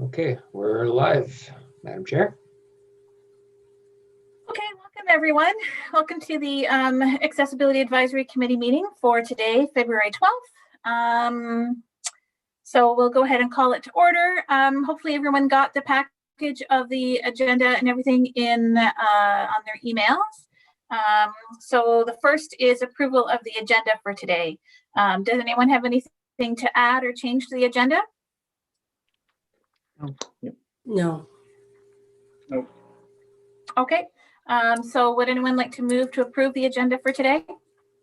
Okay, we're live, Madam Chair. Okay, welcome everyone. Welcome to the Accessibility Advisory Committee meeting for today, February 12th. So we'll go ahead and call it to order. Hopefully everyone got the package of the agenda and everything in on their emails. So the first is approval of the agenda for today. Does anyone have anything to add or change to the agenda? No. Nope. Okay. So would anyone like to move to approve the agenda for today?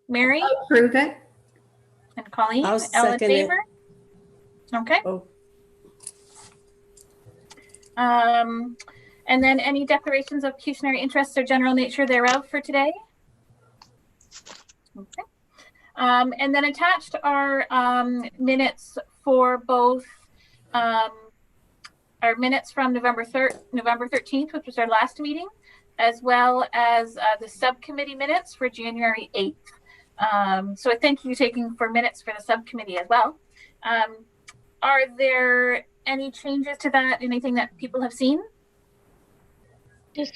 Mary? I'll approve it. And Colleen? I'll All in second it. favor? Okay. Oh, And then any declarations of pecuniary interests or general nature thereof for today? Okay. And then attached are minutes for both our minutes from November 13th, which was our last meeting, as well as the subcommittee minutes for January 8th. So I thank you taking for minutes for the subcommittee as well. Are there any changes to that? Anything that people have seen?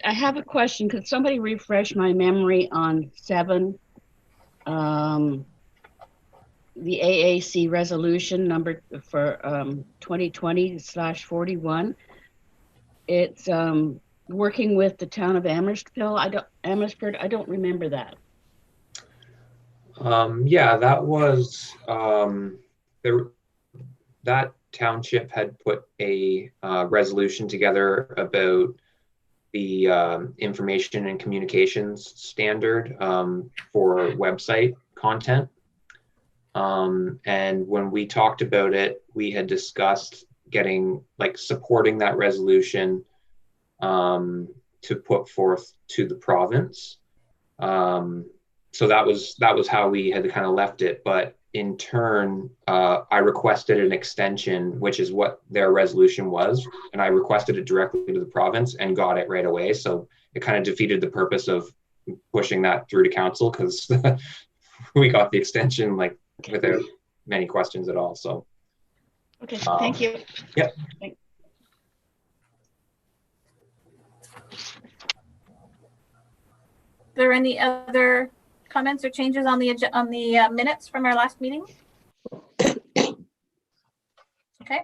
I have a question. Could somebody refresh my memory on 7, the AAC resolution number for 2020/41? It's working with the town of Amherstburg. I don't remember that. Yeah, that was that township had put a resolution together about the information and communications standard for website content. And when we talked about it, we had discussed supporting that resolution to put forth to the province. So that was how we had kind of left it. But in turn, I requested an extension, which is what their resolution was. And I requested it directly to the province and got it right away. So it kind of defeated the purpose of pushing that through to council, because we got the extension without many questions at all. So okay, thank you. Yep. Are there any other comments or changes on the minutes from our last meeting? Okay.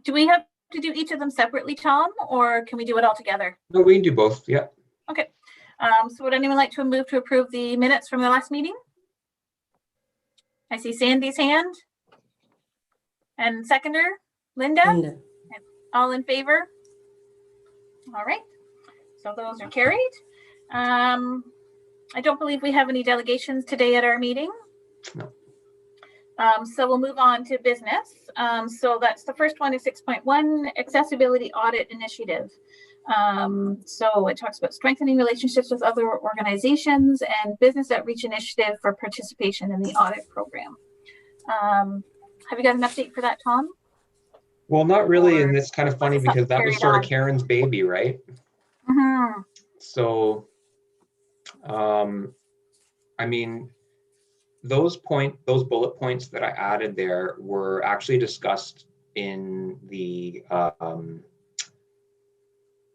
Do we have to do each of them separately, Tom, or can we do it all together? No, we can do both. Yeah. Okay. So would anyone like to move to approve the minutes from the last meeting? I see Sandy's hand. And seconder, Linda? Linda. All in favor? All right. So those are carried. I don't believe we have any delegations today at our meeting. No. So we'll move on to business. So that's the first one is 6.1, Accessibility Audit Initiative. So it talks about strengthening relationships with other organizations and business outreach initiative for participation in the audit program. Have you got an update for that, Tom? Well, not really, and it's kind of funny because that was sort of on? Karen's baby, right? Mm-hmm. So, I mean, those bullet points that I added there were actually discussed in the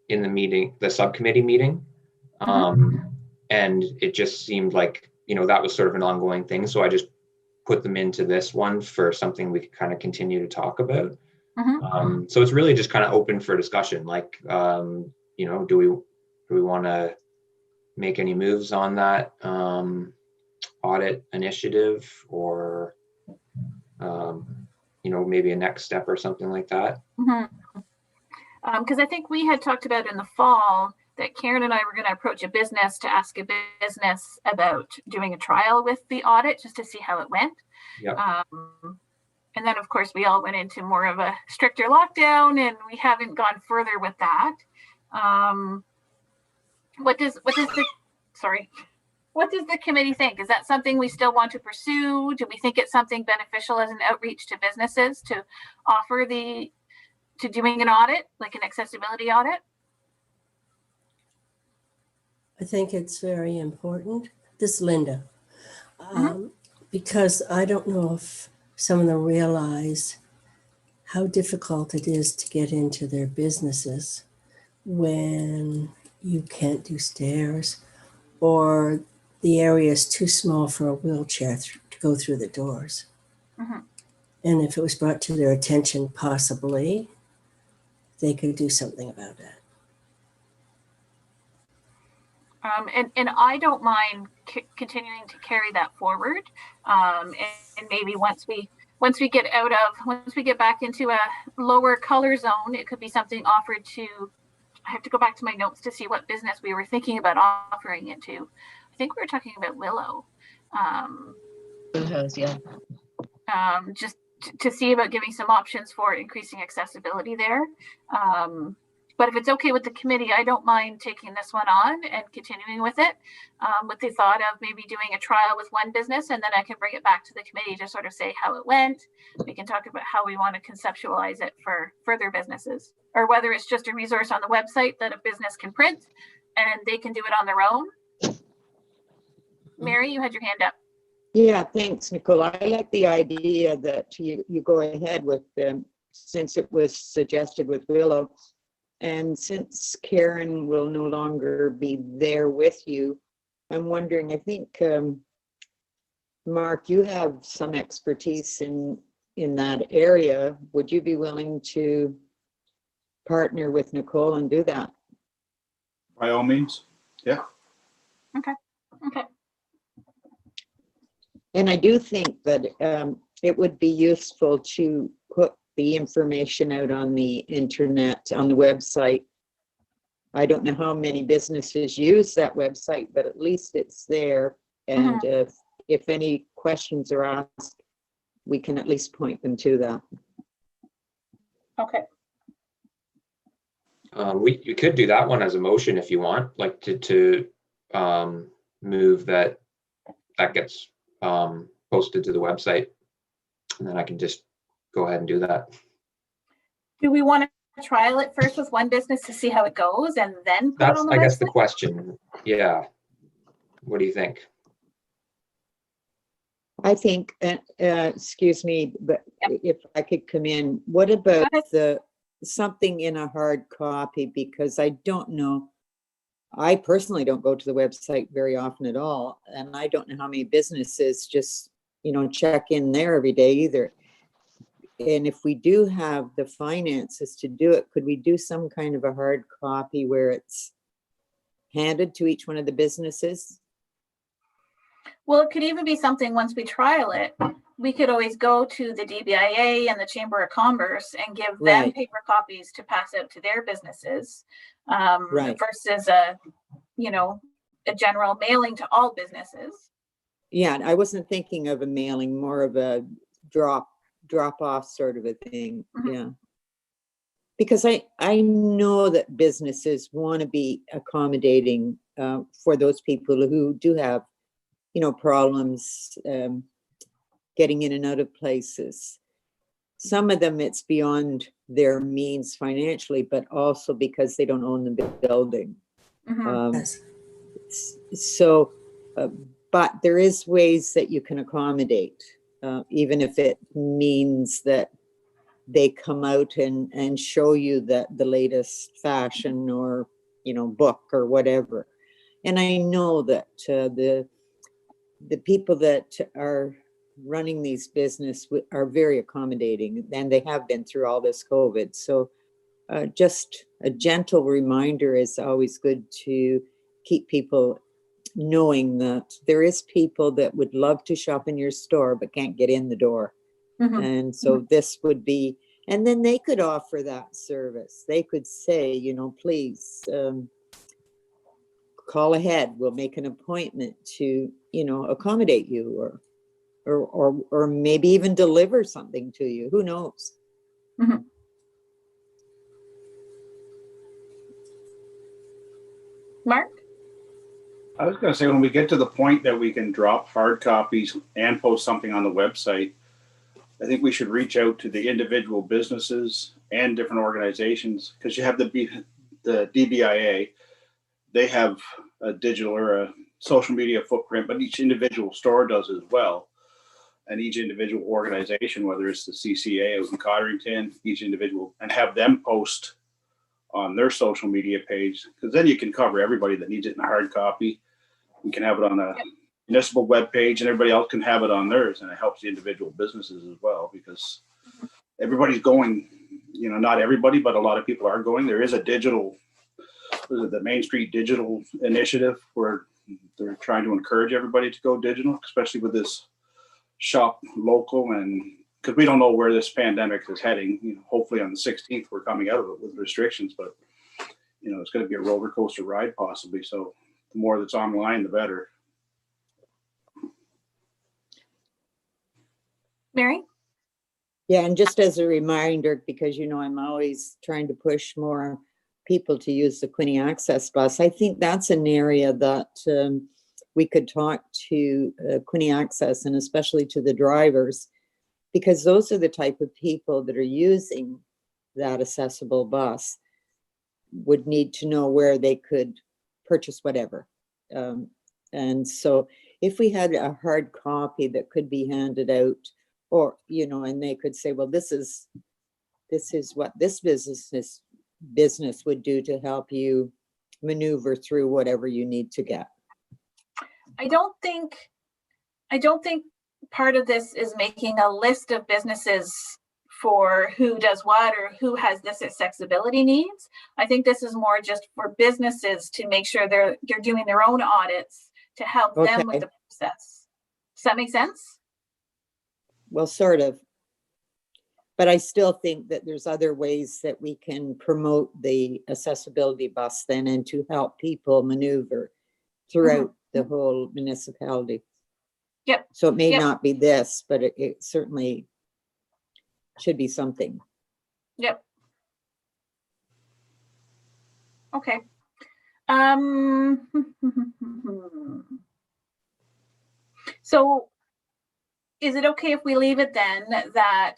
meeting, the subcommittee meeting. And it just seemed like, that was sort of an ongoing thing. So I just put them into this one for something we could kind of continue to talk about. So it's really just kind of open for discussion. Do we want to make any moves on that audit initiative, or maybe a next step or something like that? Because I think we had talked about in the fall that Karen and I were going to approach a business to ask a business about doing a trial with the audit just to see how it went. Yep. And then, of course, we all went into more of a stricter lockdown, and we haven't gone further with that. What does the committee think? Is that something we still want to pursue? Do we think it's something beneficial as an outreach to businesses to offer to doing an audit, like an accessibility audit? I think it's very important. This is Linda. Because I don't know if some of them realize how difficult it is to get into their businesses when you can't do stairs or the area is too small for a wheelchair to go through the doors. Mhm. And if it was brought to their attention, possibly they could do something about that. And I don't mind continuing to carry that forward. And maybe once we get back into a lower color zone, it could be something offered to. I have to go back to my notes to see what business we were thinking about offering it to. I think we were talking about Willow. Yeah. Just to see about giving some options for increasing accessibility there. But if it's okay with the committee, I don't mind taking this one on and continuing with it, with the thought of maybe doing a trial with one business, and then I can bring it back to the committee to sort of say how it went. We can talk about how we want to conceptualize it for further businesses, or whether it's just a resource on the website that a business can print and they can do it on their own. Mary, you had your hand up. Yeah, thanks, Nicole. I like the idea that you go ahead with them, since it was suggested with Willow. And since Karen will no longer be there with you, I'm wondering, I think, Mark, you have some expertise in that area. Would you be willing to partner with Nicole and do that? By all means, yeah. Okay. And I do think that it would be useful to put the information out on the internet, on the website. I don't know how many businesses use that website, but at least it's there. And if any questions are asked, we can at least point them to that. Okay. You could do that one as a motion if you want, like to move that gets posted to the website, and then I can just go ahead and do that. Do we want to trial it first with one business to see how it goes and then put it That's, on the I website? guess, the question. Yeah. What do you think? I think, excuse me, but if I could come in, what about something in a hard copy? Because I don't know, I personally don't go to the website very often at all. And I don't know how many businesses just, check in there every day either. And if we do have the finances to do it, could we do some kind of a hard copy where it's handed to each one of the businesses? Well, it could even be something, once we trial it, we could always go to the DBIA and the Chamber of Commerce and give them paper copies to pass out to their businesses, versus a general mailing to all businesses. Yeah, I wasn't thinking of a mailing, more of a drop off sort of a thing. Yeah, because I know that businesses want to be accommodating for those people who do have problems getting in and out of places. Some of them it's beyond their means financially, but also because they don't own the building. But there is ways that you can accommodate, even if it means that they come out and show you the latest fashion or book or whatever. And I know that the people that are running these business are very accommodating, and they have been through all this COVID. So just a gentle reminder is always good to keep people knowing that there is people that would love to shop in your store but can't get in the door. And so this would be, and then they could offer that service. They could say, please call ahead. We'll make an appointment to, accommodate you, or maybe even deliver something to you. Who knows? Mark? I was going to say, when we get to the point that we can drop hard copies and post something on the website, I think we should reach out to the individual businesses and different organizations, because you have the DBIA. They have a digital or a social media footprint, but each individual store does as well. and each individual organization, whether it's the CCA out in Codrington, each individual, and have them post on their social media page, because then you can cover everybody that needs it in a hard copy. We can have it on a municipal webpage, and everybody else can have it on theirs, and it helps the individual businesses as well, because everybody's going, you know, not everybody, but a lot of people are going. There is a digital, the Main Street Digital Initiative, where they're trying to encourage everybody to go digital, especially with this shop local, and because we don't know where this pandemic is heading. You know, hopefully on the 16th we're coming out of it with restrictions, but you know, it's going to be a roller coaster ride possibly. So the more that's online, the better. Mary? Yeah, and just as a reminder, because you know I'm always trying to push more people to use the Quinte Access bus, I think that's an area that we could talk to Quinte Access, and especially to the drivers, because those are the type of people that are using that accessible bus, would need to know where they could purchase whatever. And so if we had a hard copy that could be handed out, or, you know, and they could say, well, this is what this business would do to help you maneuver through whatever you need to get. I don't think part of this is making a list of businesses for who does what or who has this accessibility needs. I think this is more just for businesses to make sure they're doing their own audits to help them with the process. Does that make sense? Well, sort of. But I still think that there's other ways that we can promote the accessibility bus then, and to help people maneuver throughout the whole municipality. Yep. So it may not be this, but it certainly should be something. Yep. Okay. So is it okay if we leave it then that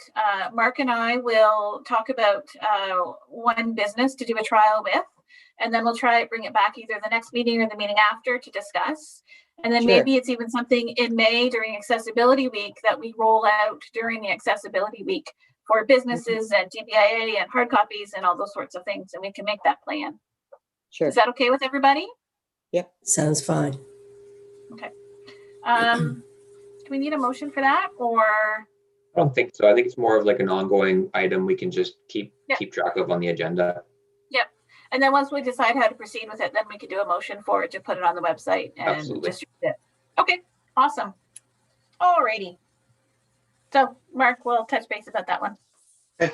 Mark and I will talk about one business to do a trial with, and then we'll try to bring it back either the next meeting or the meeting after to discuss. And then maybe it's even something in May during Accessibility Week that we roll out during the Accessibility Week for businesses and DBIA and hard copies and all those sorts of things, and we can make that plan. Sure. Is that okay with everybody? Yep, sounds fine. Okay. Do we need a motion for that, or? I don't think so. I think it's more of like an ongoing item we can just keep track of on the agenda. Yep. And then once we decide how to proceed with it, then we could do a motion for it to put it on the website and distribute it. Okay, awesome. Alrighty. So Mark, we'll touch base about that one. Okay.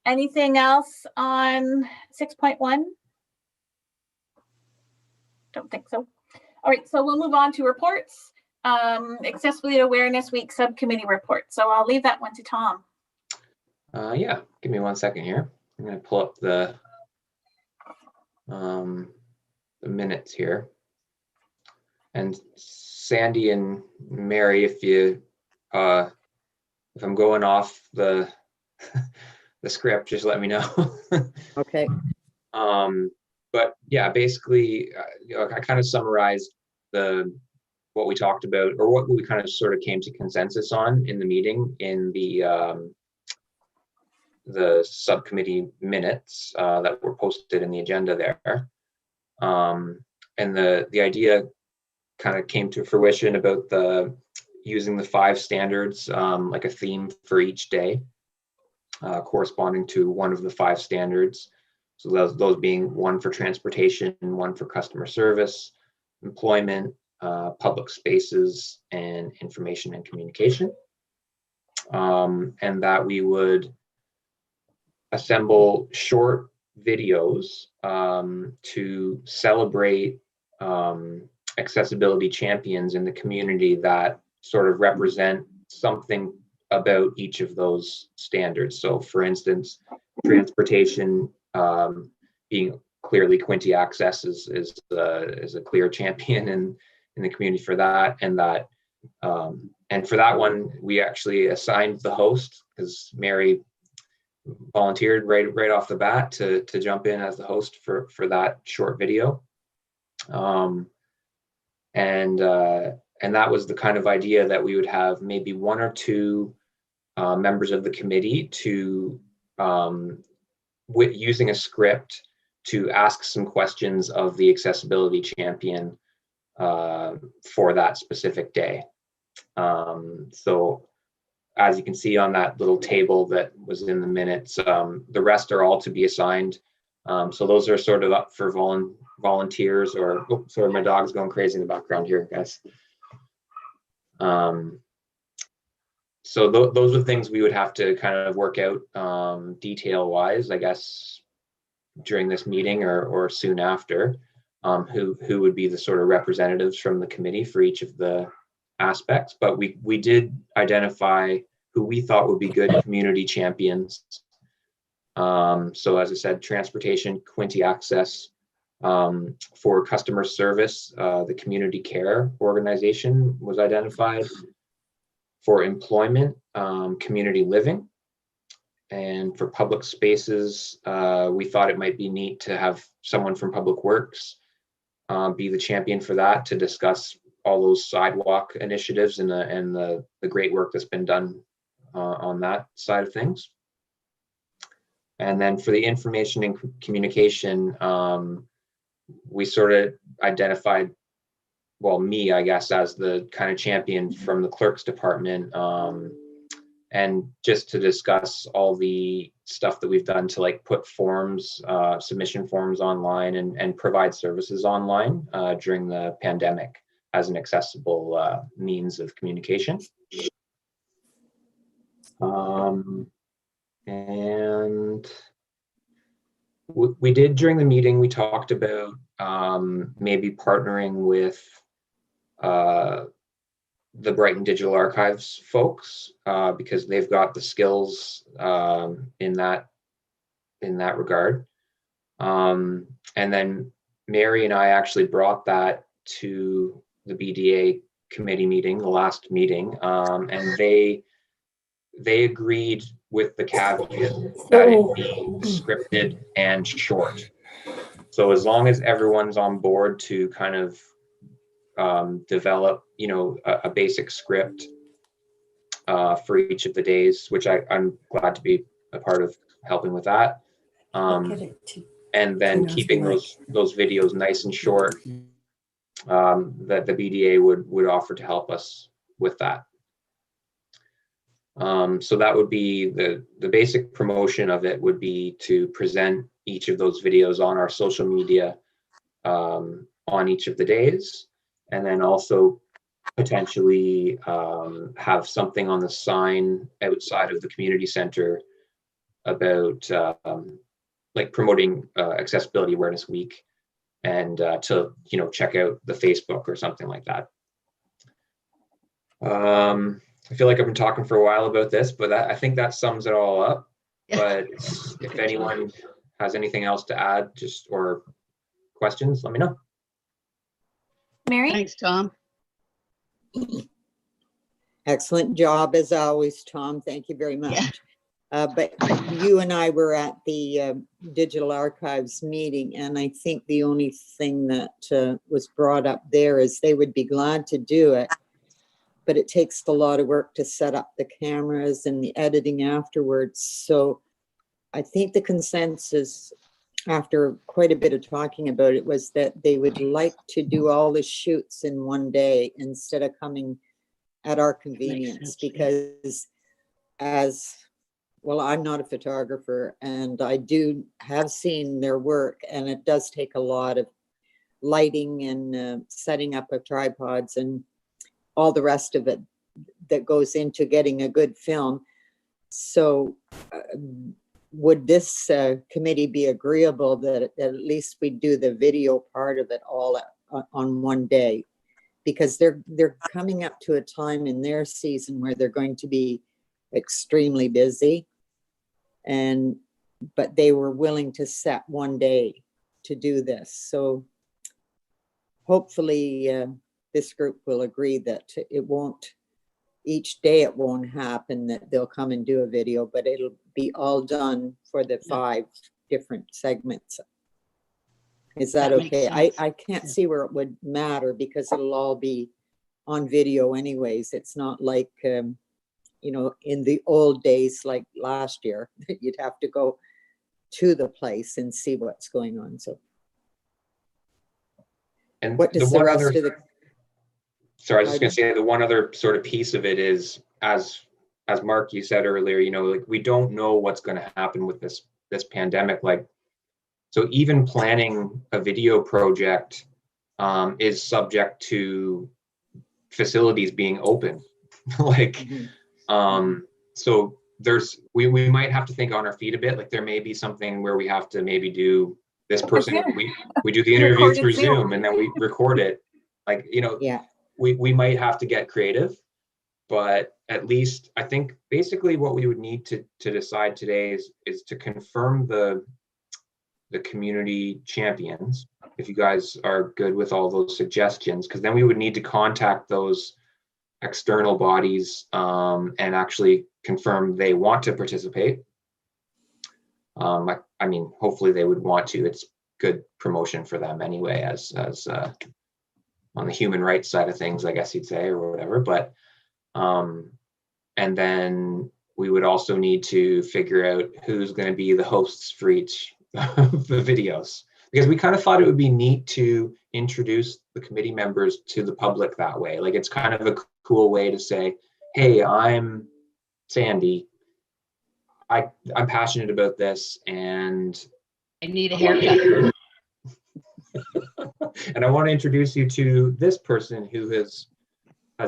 Anything else on 6.1? Don't think so. All right, so we'll move on to reports. Accessibility Awareness Week Subcommittee report. So I'll leave that one to Tom. Yeah, give me 1 second here. I'm going to pull up the minutes here. And Sandy and Mary, if I'm going off the the script, just let me know. Okay. But yeah, basically, I kind of summarized what we talked about, or what we kind of sort of came to consensus on in the meeting in the subcommittee minutes that were posted in the agenda there. And the idea kind of came to fruition about using the 5 standards, like a theme for each day, corresponding to one of the 5 standards. So those being 1 for transportation, 1 for customer service, employment, public spaces, and information and communication. And that we would assemble short videos to celebrate accessibility champions in the community that sort of represent something about each of those standards. So for instance, transportation, being clearly Quinte Access is a clear champion in the community for that, and for that one we actually assigned the host, because Mary volunteered right off the bat to jump in as the host for that short video. And And that was the kind of idea that we would have maybe one or two members of the committee to, using a script, to ask some questions of the accessibility champion for that specific day. So as you can see on that little table that was in the minutes, the rest are all to be assigned. So those are sort of up for volunteers, or, oh, sorry, my dog's going crazy in the background here, guys. So those are things we would have to kind of work out detail wise, I guess, during this meeting or soon after, who would be the sort of representatives from the committee for each of the aspects. But we did identify who we thought would be good community champions. So as I said, transportation, Quinte access, for customer service, the community care organization was identified. For employment, community living. And for public spaces, we thought it might be neat to have someone from Public Works be the champion for that, to discuss all those sidewalk initiatives and the great work that's been done on that side of things. And then for the information and communication, we sort of identified, well, me, I guess, as the kind of champion from the clerk's department, and just to discuss all the stuff that we've done to like put forms, submission forms online and provide services online during the pandemic as an accessible means of communication. And we did during the meeting, we talked about maybe partnering with the Brighton Digital Archives folks, because they've got the skills in that regard. And then Mary and I actually brought that to the BDA committee meeting, the last meeting, and they agreed with the caveat that it be scripted and short. So as long as everyone's on board to kind of develop, a basic script for each of the days, which I'm glad to be a part of helping with that. And then keeping those videos nice and short, that the BDA would offer to help us with that. So that would be the basic promotion of it, would be to present each of those videos on our social media on each of the days. And then also potentially have something on the sign outside of the community center about like promoting Accessibility Awareness Week, and to check out the Facebook or something like that. I feel like I've been talking for a while about this, but I think that sums it all up. But if anyone has anything else to add, or questions, let me know. Mary? Thanks, Tom. Excellent job as always, Tom. Thank you very much. But you and I were at the Digital Archives meeting, and I think the only thing that was brought up there is they would be glad to do it, but it takes a lot of work to set up the cameras and the editing afterwards. So I think the consensus, after quite a bit of talking about it, was that they would like to do all the shoots in one day instead of coming at our convenience, because as well, I'm not a photographer, and I have seen their work, and it does take a lot of lighting and setting up of tripods and all the rest of it that goes into getting a good film. So would this committee be agreeable that at least we do the video part of it all on one day? Because they're coming up to a time in their season where they're going to be extremely busy, but they were willing to set one day to do this. So hopefully this group will agree that each day it won't happen that they'll come and do a video, but it'll be all done for the 5 different segments. Is that okay? I can't see where it would matter, because it'll all be on video anyways. It's not like, you know, in the old days, like last year, you'd have to go to the place and see what's going on. So And what does the rest of the... Sorry, I was just going to say the one other sort of piece of it is, as Mark, you said earlier, you know, like we don't know what's going to happen with this pandemic. Like, so even planning a video project is subject to facilities being open. Like, so we might have to think on our feet a bit. Like there may be something where we have to maybe do this person, we do the interview through Zoom and then we record it. Like, you know, Yeah. We might have to get creative, but at least I think basically what we would need to decide today is to confirm the community champions, if you guys are good with all those suggestions, because then we would need to contact those external bodies and actually confirm they want to participate. I mean, hopefully they would want to. It's good promotion for them anyway, as on the human rights side of things, I guess you'd say, or whatever. But and then we would also need to figure out who's going to be the hosts for each of the videos, because we kind of thought it would be neat to introduce the committee members to the public that way. Like it's kind of a cool way to say, hey, I'm Sandy. I'm passionate about this and I need a haircut. and I want to introduce you to this person who has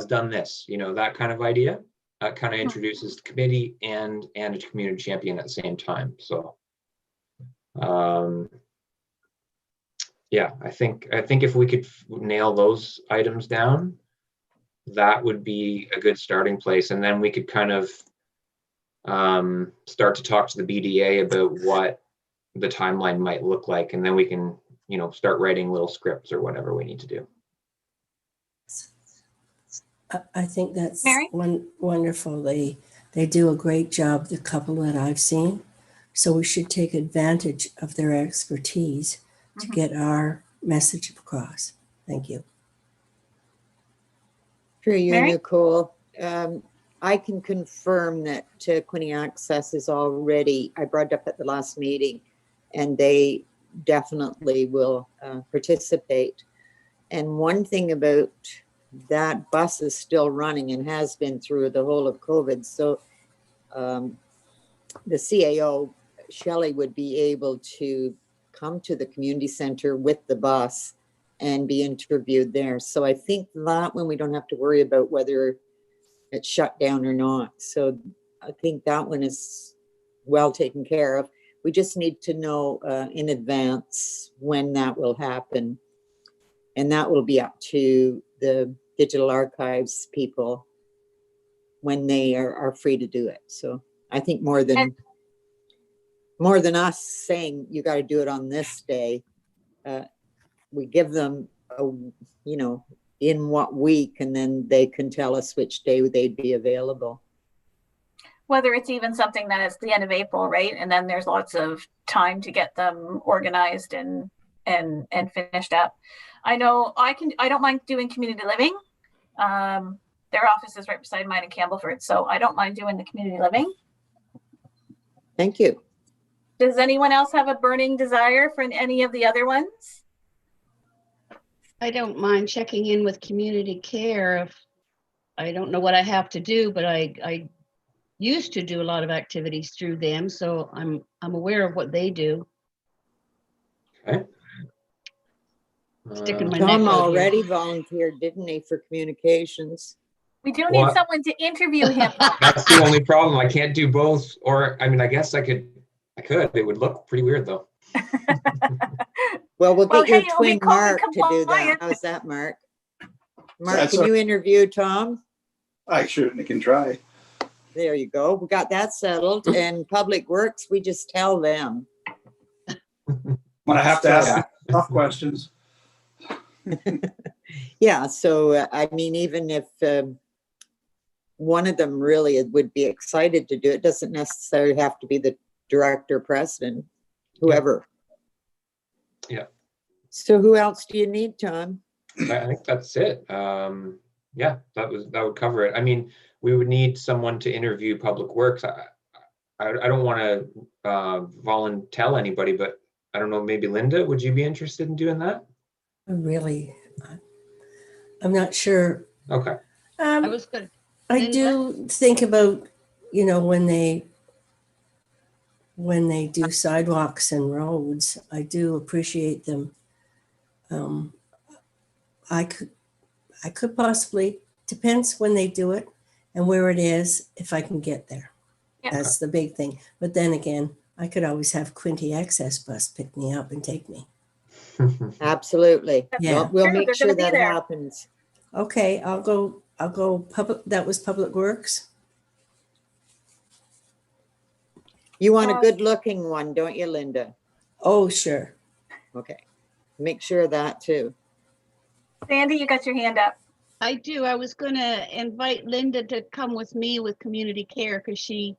done this, you know, that kind of idea. That kind of introduces the committee and a community champion at the same time. So yeah, I think if we could nail those items down, that would be a good starting place. And then we could kind of start to talk to the BDA about what the timeline might look like. And then we can, you know, start writing little scripts or whatever we need to do. I think that's Mary? wonderful. They do a great job, the couple that I've seen. So we should take advantage of their expertise to get our message across. Thank you. Through you, Mary? Nicole. I can confirm that Quinny Access is already, I brought it up at the last meeting, and they definitely will participate. And one thing about that bus is still running and has been through the whole of COVID. So the CAO, Shelley, would be able to come to the community center with the bus and be interviewed there. So I think that one we don't have to worry about whether it's shut down or not. So I think that one is well taken care of. We just need to know in advance when that will happen. And that will be up to the digital archives people when they are free to do it. So I think more than us saying you got to do it on this day, we give them a, you know, in what week, and then they can tell us which day they'd be available. Whether it's even something that is the end of April, right? And then there's lots of time to get them organized and finished up. I know I don't mind doing community living. Their office is right beside mine in Campbellford, so I don't mind doing the community living. Thank you. Does anyone else have a burning desire for any of the other ones? I don't mind checking in with community care if I don't know what I have to do, but I used to do a lot of activities through them, so I'm aware of what they do. Okay. Sticking my Tom neck out here. already volunteered, didn't he, for communications? We do need someone to interview him. That's the only problem. I can't do both. Or I mean, I guess I could. It would look pretty weird though. Well, we'll get your twin COVID Mark to do that. compliant. How's that, Mark? Mark, That's can you interview Tom? I certainly can try. There you go. We got that settled. And Public Works, we just tell them. When I have to ask tough questions. Yeah, so I mean, even if one of them really would be excited to do it, doesn't necessarily have to be the director, president, whoever. Yeah. So who else do you need, Tom? I think that's it. Yeah, that would cover it. I mean, we would need someone to interview Public Works. I don't want to volunteer anybody, but I don't know, maybe Linda, would you be interested in doing that? Really, I'm not sure. Okay. I Um, was good. I Linda? do think about, you know, when they do sidewalks and roads, I do appreciate them. Um, I could possibly, depends when they do it and where it is, if I can get there. Yeah. That's the big thing. But then again, I could always have Quinty Access Bus pick me up and take me. Absolutely. Yeah. We'll True, make they're sure gonna be that there. happens. Okay, I'll go public, that was Public Works. You want a good looking one, don't you, Linda? Oh, sure. Okay. Make sure of that too. Sandy, you got your hand up. I do. I was going to invite Linda to come with me with community care because she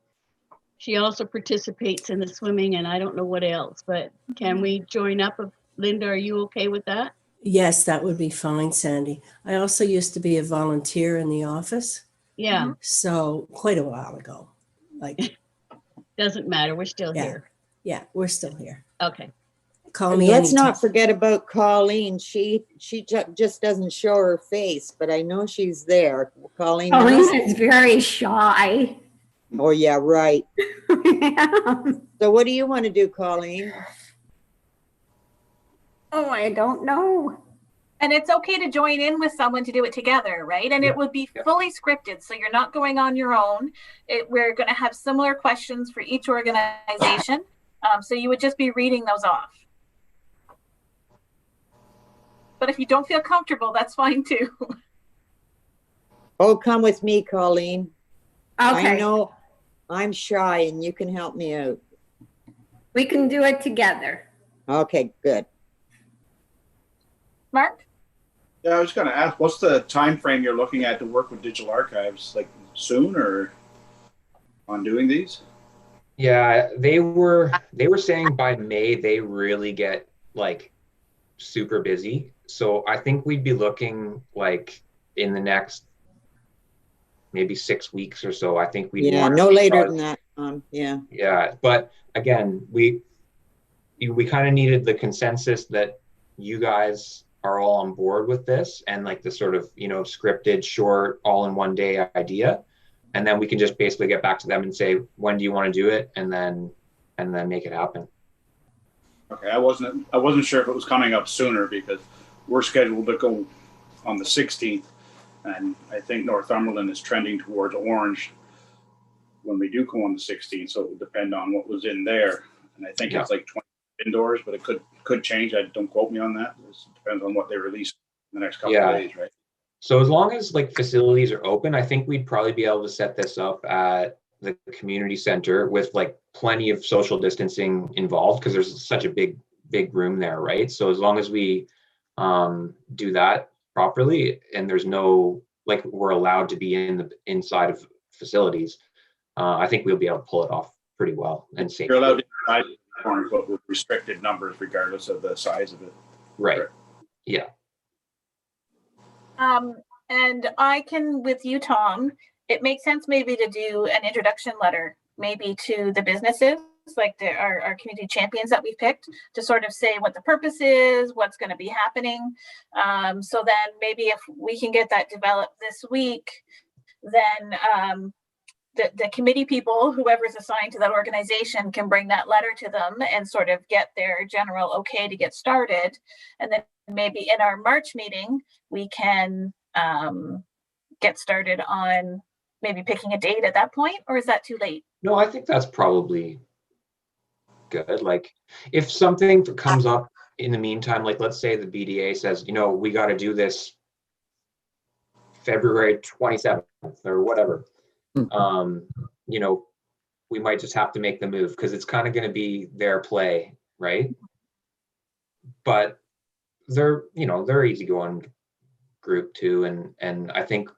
also participates in the swimming and I don't know what else, but can we join up? Linda, are you okay with that? Yes, that would be fine, Sandy. I also used to be a volunteer in the office, Yeah, Mhm. so quite a while ago. Like, doesn't matter. We're still Yeah. here. yeah, we're still here. Okay. Call me Let's anytime. not forget about Colleen. She just doesn't show her face, but I know she's there. Colleen. Colleen is very shy. Oh, yeah, right. Yeah. So what do you want to do, Colleen? Oh, I don't know. And it's okay to join in with someone to do it together, right? And Yeah, it would be yeah. fully scripted, so you're not going on your own. We're going to have similar questions for each organization, so you would just be reading those off. But if you don't feel comfortable, that's fine too. Oh, come with me, Colleen. I Okay, know I'm shy and you can help me out. we can do it together. Okay, good. Mark? Yeah, I was going to ask, what's the time frame you're looking at to work with digital archives? Like soon or on doing these? Yeah, they were saying by May they really get like super busy. So I think we'd be looking like in the next maybe 6 weeks or so. I think we'd Yeah, want no to later start. than that. Yeah. Yeah, but again, we kind of needed the consensus that you guys are all on board with this and like the sort of, you know, scripted, short, all in one day idea. And then we can just basically get back to them and say, when do you want to do it? And then make it happen. Okay, I wasn't sure if it was coming up sooner because we're scheduled to go on the 16th, and I think Northumberland is trending towards orange when we do go on the 16th. So it will depend on what was in there, and I think it's like 20 indoors, but it could change. Don't quote me on that. It depends on what they release in the next couple of days, right? So as long as like facilities are open, I think we'd probably be able to set this up at the community center with like plenty of social distancing involved because there's such a big room there, right? So as long as we do that properly and there's no, like we're allowed to be inside of facilities, I think we'll be able to pull it off pretty well and safely. You're allowed to inside, but with restricted numbers regardless of the size of it. Right. Yeah. And I can, with you, Tom, it makes sense maybe to do an introduction letter, maybe to the businesses, like our community champions that we picked, to sort of say what the purpose is, what's going to be happening. So then maybe if we can get that developed this week, then the committee people, whoever's assigned to that organization, can bring that letter to them and sort of get their general okay to get started. And then maybe in our March meeting, we can get started on maybe picking a date at that point, or is that too late? No, I think that's probably good. Like if something comes up in the meantime, like let's say the BDA says, you know, we got to do this February 27th or whatever, you know, we might just have to make the move because it's kind of going to be their play, right? But they're easygoing group too, and I think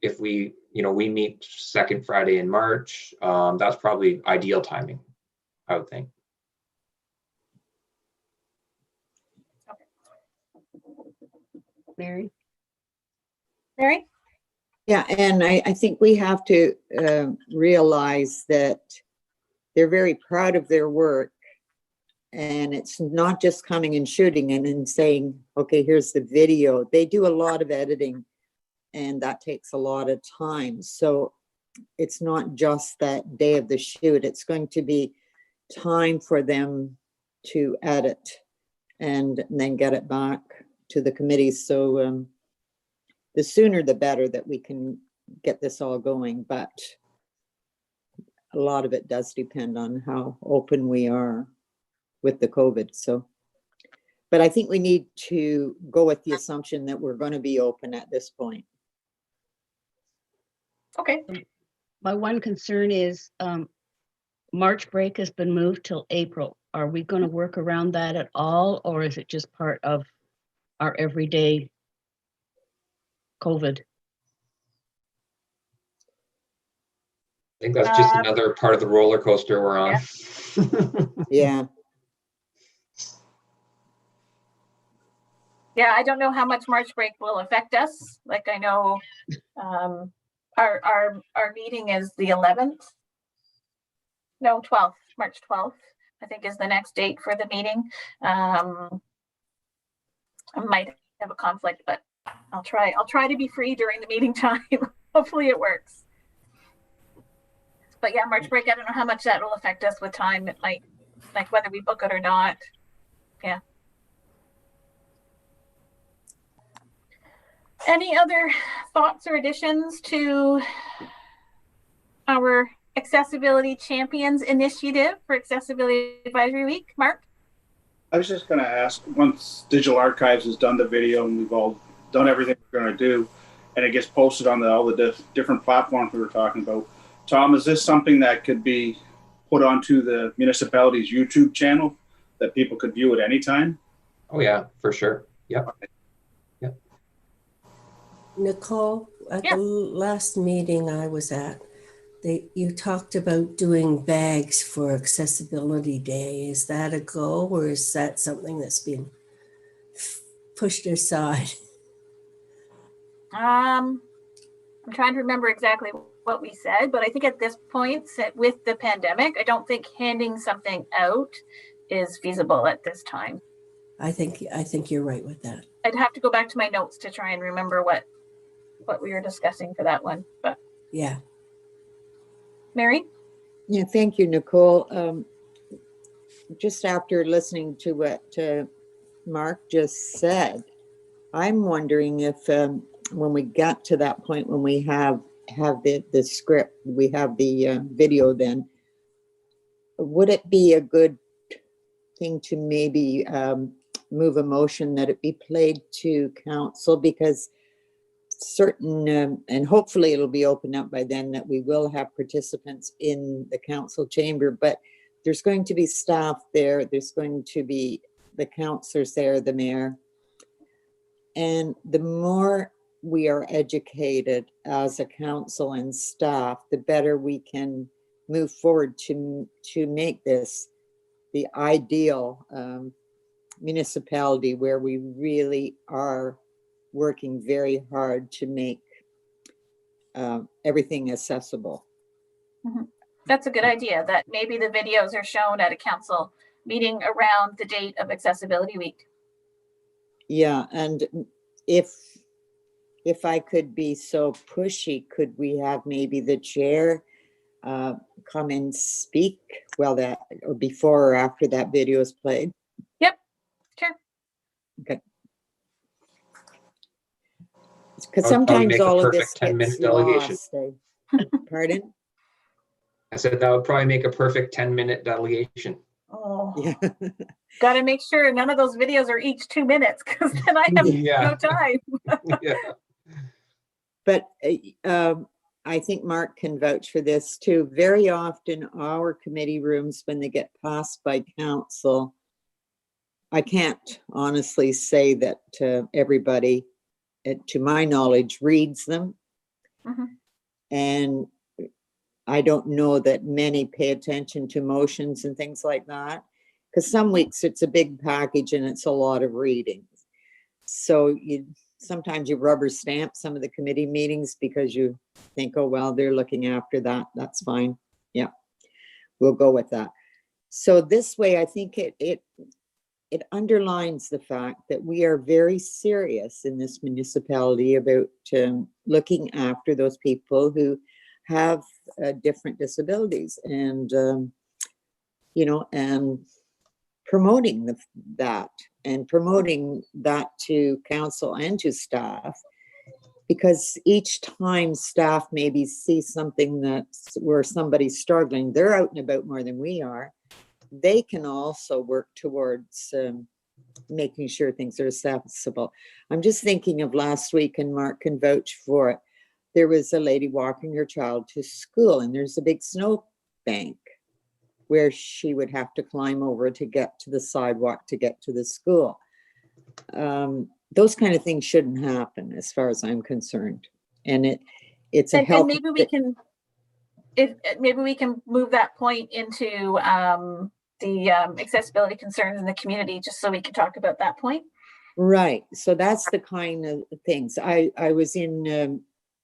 if we meet second Friday in March, that's probably ideal timing, I would think. Mary? Mary? Yeah, and I think we have to realize that they're very proud of their work. And it's not just coming and shooting and saying, okay, here's the video. They do a lot of editing, and that takes a lot of time. So it's not just that day of the shoot. It's going to be time for them to edit and then get it back to the committee. So the sooner the better that we can get this all going. But a lot of it does depend on how open we are with the COVID. So, but I think we need to go with the assumption that we're going to be open at this point. Okay. My one concern is March break has been moved till April. Are we going to work around that at all, or is it just part of our everyday COVID? I think that's just another part of the roller coaster we're on. Yeah. Yeah, I don't know how much March break will affect us. Like I know our meeting is the 11th. No, 12th, March 12th, I think is the next date for the meeting. I might have a conflict, but I'll try to be free during the meeting time. Hopefully it works. But yeah, March break, I don't know how much that will affect us with time. It might, like whether we book it or not. Yeah. Any other thoughts or additions to our Accessibility Champions Initiative for Accessibility Advisory Week? Mark? I was just going to ask, once Digital Archives has done the video and we've all done everything we're going to do, and it gets posted on all the different platforms we were talking about, Tom, is this something that could be put onto the municipality's YouTube channel that people could view at any time? Oh yeah, for sure. Yep. Yep. Nicole, at Yeah. the last meeting I was at, you talked about doing bags for Accessibility Day. Is that a go, or is that something that's been pushed aside? I'm trying to remember exactly what we said, but I think at this point, with the pandemic, I don't think handing something out is feasible at this time. I think you're right with that. I'd have to go back to my notes to try and remember what we were discussing for that one. But Yeah. Mary? Yeah, thank you, Nicole. Just after listening to what Mark just said, I'm wondering if when we got to that point, when we have the script, we have the video, then would it be a good thing to maybe move a motion that it be played to council, because certain and hopefully it'll be opened up by then that we will have participants in the council chamber, but there's going to be staff there, there's going to be the councillors there, the mayor, and the more we are educated as a council and staff, the better we can move forward to make this the ideal municipality where we really are working very hard to make everything accessible. Mm-hmm. That's a good idea, that maybe the videos are shown at a council meeting around the date of Accessibility Week. Yeah, and if I could be so pushy, could we have maybe the chair come and speak that or before or after that video is played? Yep, sure. Okay. Because sometimes all of this gets 10-minute delegation. lost. Pardon? I said that would probably make a perfect 10-minute delegation. Oh, Yeah. got to make sure none of those videos are each 2 minutes, because then I have no time. Yeah. But I think Mark can vouch for this too. Very often our committee rooms, when they get passed by council, I can't honestly say that everybody, to my knowledge, reads them. Mm-hmm. And I don't know that many pay attention to motions and things like that, because some weeks it's a big package and it's a lot of reading. So sometimes you rubber stamp some of the committee meetings because you think, oh, well, they're looking after that. That's fine. Yeah, we'll go with that. So this way, I think it underlines the fact that we are very serious in this municipality about looking after those people who have different disabilities, and you know, and promoting that to council and to staff, because each time staff maybe see something that's where somebody's struggling, they're out and about more than we are. They can also work towards making sure things are accessible. I'm just thinking of last week, and Mark can vouch for it. There was a lady walking her child to school, and there's a big snow bank where she would have to climb over to get to the sidewalk to get to the school. Those kind of things shouldn't happen, as far as I'm concerned. And it's a help. And maybe we can move that point into the accessibility concerns in the community, just so we can talk about that point. Right. So that's the kind of things. I was in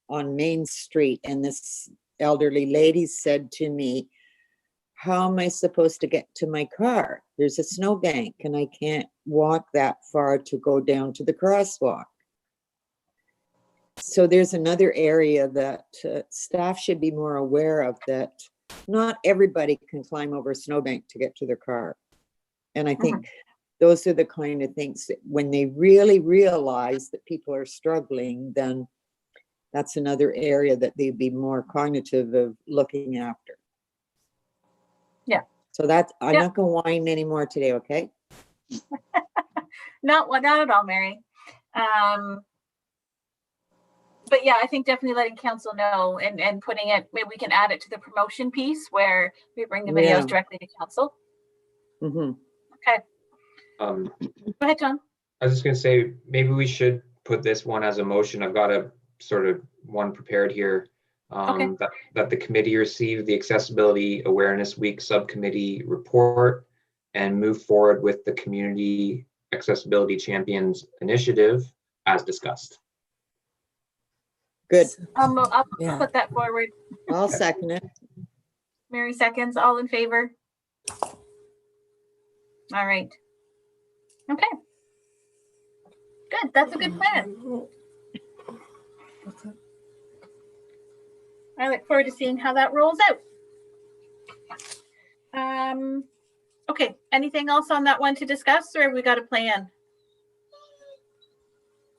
on Main Street, and this elderly lady said to me, how am I supposed to get to my car? There's a snowbank and I can't walk that far to go down to the crosswalk. So there's another area that staff should be more aware of, that not everybody can climb over a snowbank to get to their car. And I think those are the kind of things that when they really realize that people are struggling, then that's another area that they'd be more cognitive of looking after. Yeah. So that's, I'm not going to whine anymore today, okay? Not at all, Mary. But yeah, I think definitely letting council know and putting it, maybe we can add it to the promotion piece where we bring the videos directly to council. Okay. Go ahead, John. I was just going to say, maybe we should put this one as a motion. I've got a sort of one prepared here. That the committee receive the Accessibility Awareness Week Subcommittee report and move forward with the Community Accessibility Champions Initiative as discussed. Good. I'll put that forward. I'll second it. Mary seconds. All in favor? All right. Okay. Good. That's a good plan. I look forward to seeing how that rolls out. Okay, anything else on that one to discuss, or have we got a plan?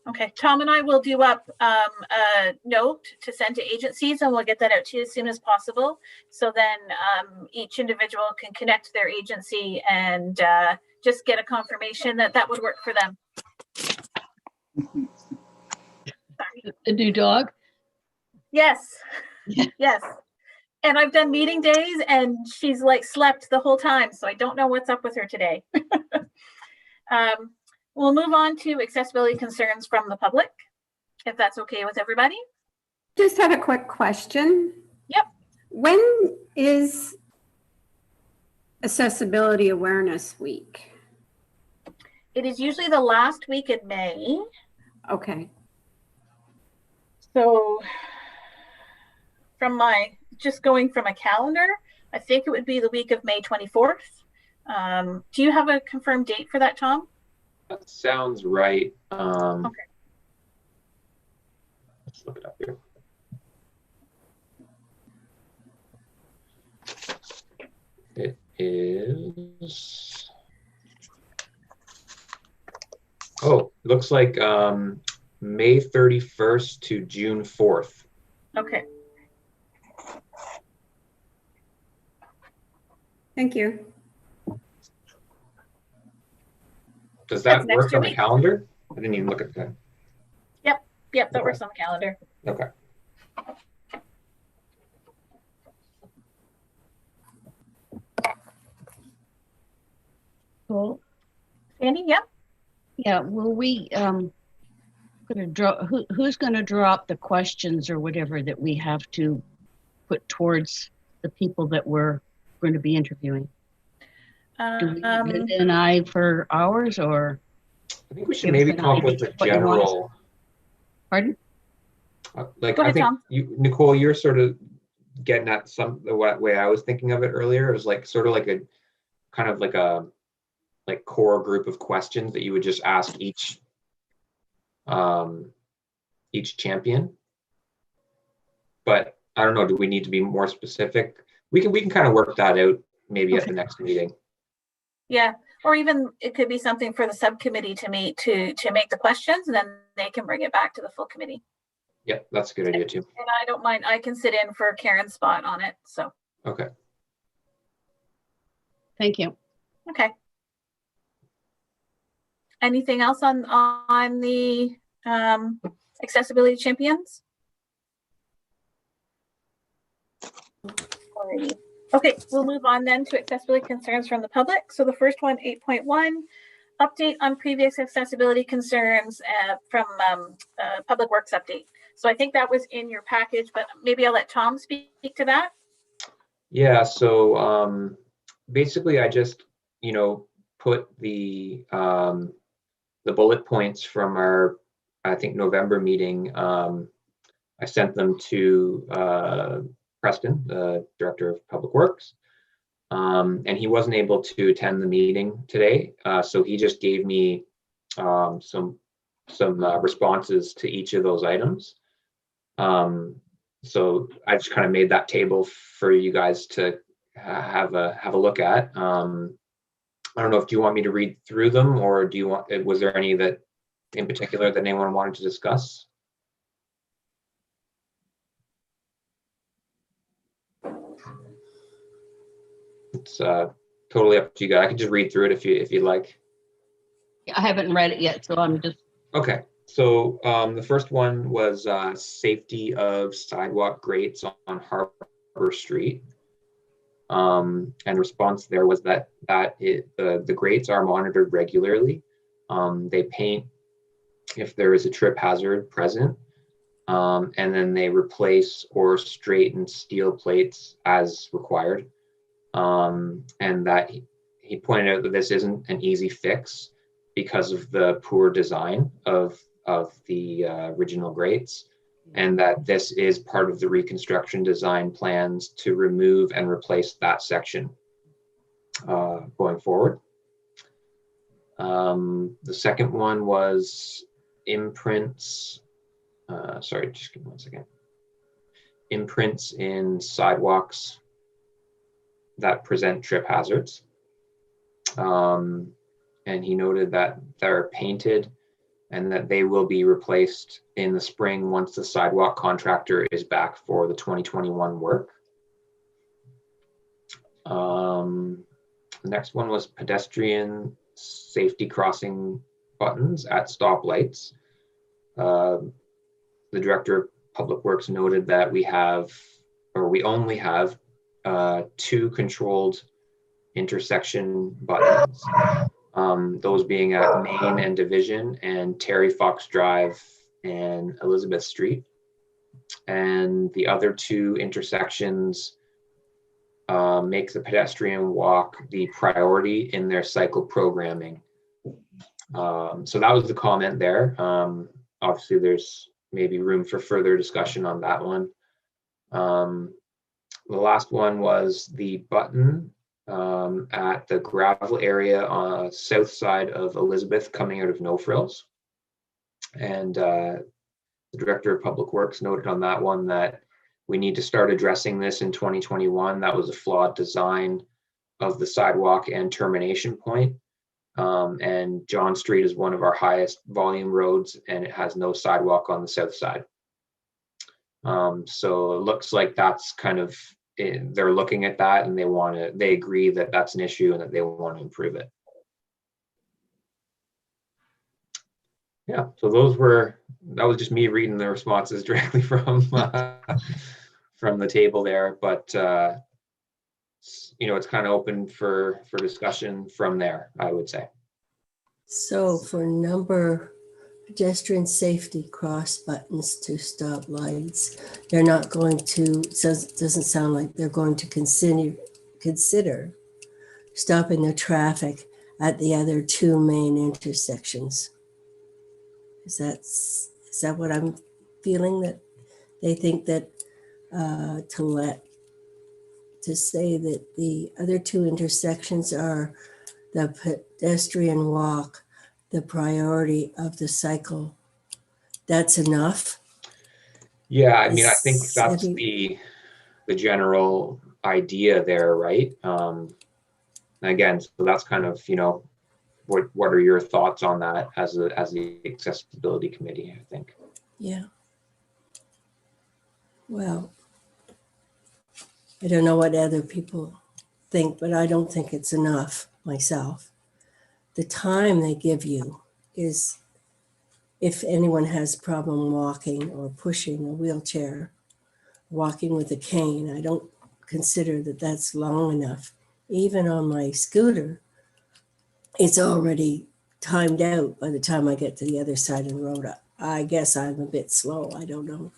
Okay, Tom and I will do up a note to send to agencies, and we'll get that out to you as soon as possible. So then each individual can connect their agency and just get a confirmation that that would work for them. Sorry. The new dog? Yes. Yes. And I've done meeting days and she's like slept the whole time. So I don't know what's up with her today. We'll move on to accessibility concerns from the public, if that's okay with everybody. Just had a quick question. Yep. When is Accessibility Awareness Week? It is usually the last week in May. Okay. So from just going from a calendar, I think it would be the week of May 24th. Do you have a confirmed date for that, Tom? That sounds right. Okay. Let's look it up here. It is. Oh, it looks like May 31st to June 4th. Okay. Thank you. Does that That's work on the week. calendar? I didn't even look at that. Yep, that works on the calendar. Okay. Cool. Sandy, yep. Yeah, will we gonna draw who's gonna draw up the questions or whatever that we have to put towards the people that we're going to be interviewing? Do we leave it an eye for hours, or I think we should maybe come up with a general Pardon? Like Go I ahead, think Tom. Nicole, you're sort of getting at the way I was thinking of it earlier. It was like sort of like a kind of like a core group of questions that you would just ask each champion. But I don't know, do we need to be more specific? We can kind of work that out maybe at the next meeting. Yeah, or even it could be something for the subcommittee to meet to make the questions, and then they can bring it back to the full committee. Yeah, that's a good idea too. And I don't mind, I can sit in for Karen's spot on it, so. Okay. Thank you. Okay. Anything else on the accessibility champions? Alrighty. Okay, we'll move on then to accessibility concerns from the public. So the first one, 8.1, update on previous accessibility concerns from Public Works update. So I think that was in your package, but maybe I'll let Tom speak to that. Yeah, so basically I just, put the bullet points from our, I think, November meeting. I sent them to Preston, the Director of Public Works, and he wasn't able to attend the meeting today. So he just gave me some responses to each of those items. So I just kind of made that table for you guys to have a look at. I don't know if you want me to read through them, or was there any that in particular that anyone wanted to discuss? It's totally up to you guys. I can just read through it if you'd like. I haven't read it yet, so I'm just. Okay. So the first one was safety of sidewalk grates on Harper Street. And response there was that the grates are monitored regularly. They paint if there is a trip hazard present, and then they replace or straighten steel plates as required. And that he pointed out that this isn't an easy fix because of the poor design of the original grates, and that this is part of the reconstruction design plans to remove and replace that section going forward. The second one was imprints. Sorry, just give me 1 second. Imprints in sidewalks that present trip hazards. And he noted that they're painted and that they will be replaced in the spring once the sidewalk contractor is back for the 2021 work. The next one was pedestrian safety crossing buttons at stoplights. The Director of Public Works noted that we only have 2 controlled intersection buttons. Those being at Main and Division and Terry Fox Drive and Elizabeth Street. And the other 2 intersections make the pedestrian walk the priority in their cycle programming. So that was the comment there. Obviously, there's maybe room for further discussion on that one. The last one was the button at the gravel area on the south side of Elizabeth coming out of No Frills. And the Director of Public Works noted on that one that we need to start addressing this in 2021. That was a flawed design of the sidewalk and termination point. And John Street is one of our highest volume roads, and it has no sidewalk on the south side. So it looks like that's kind of, they're looking at that and they agree that that's an issue and that they want to improve it. Yeah, so that was just me reading the responses directly from the table there, but it's kind of open for discussion from there, I would say. So for number pedestrian safety cross buttons to stop lights, they're not going to, doesn't sound like they're going to consider stopping the traffic at the other 2 main intersections. Is that what I'm feeling that they think that to say that the other two intersections are the pedestrian walk, the priority of the cycle, that's enough? Yeah, I mean, I think that's the general idea there, right? Again, so that's kind of, you know, what are your thoughts on that as the accessibility committee, I think? Yeah. Well, I don't know what other people think, but I don't think it's enough myself. The time they give you is, if anyone has a problem walking or pushing a wheelchair, walking with a cane, I don't consider that that's long enough. Even on my scooter, it's already timed out by the time I get to the other side of the road. I guess I'm a bit slow. I don't know.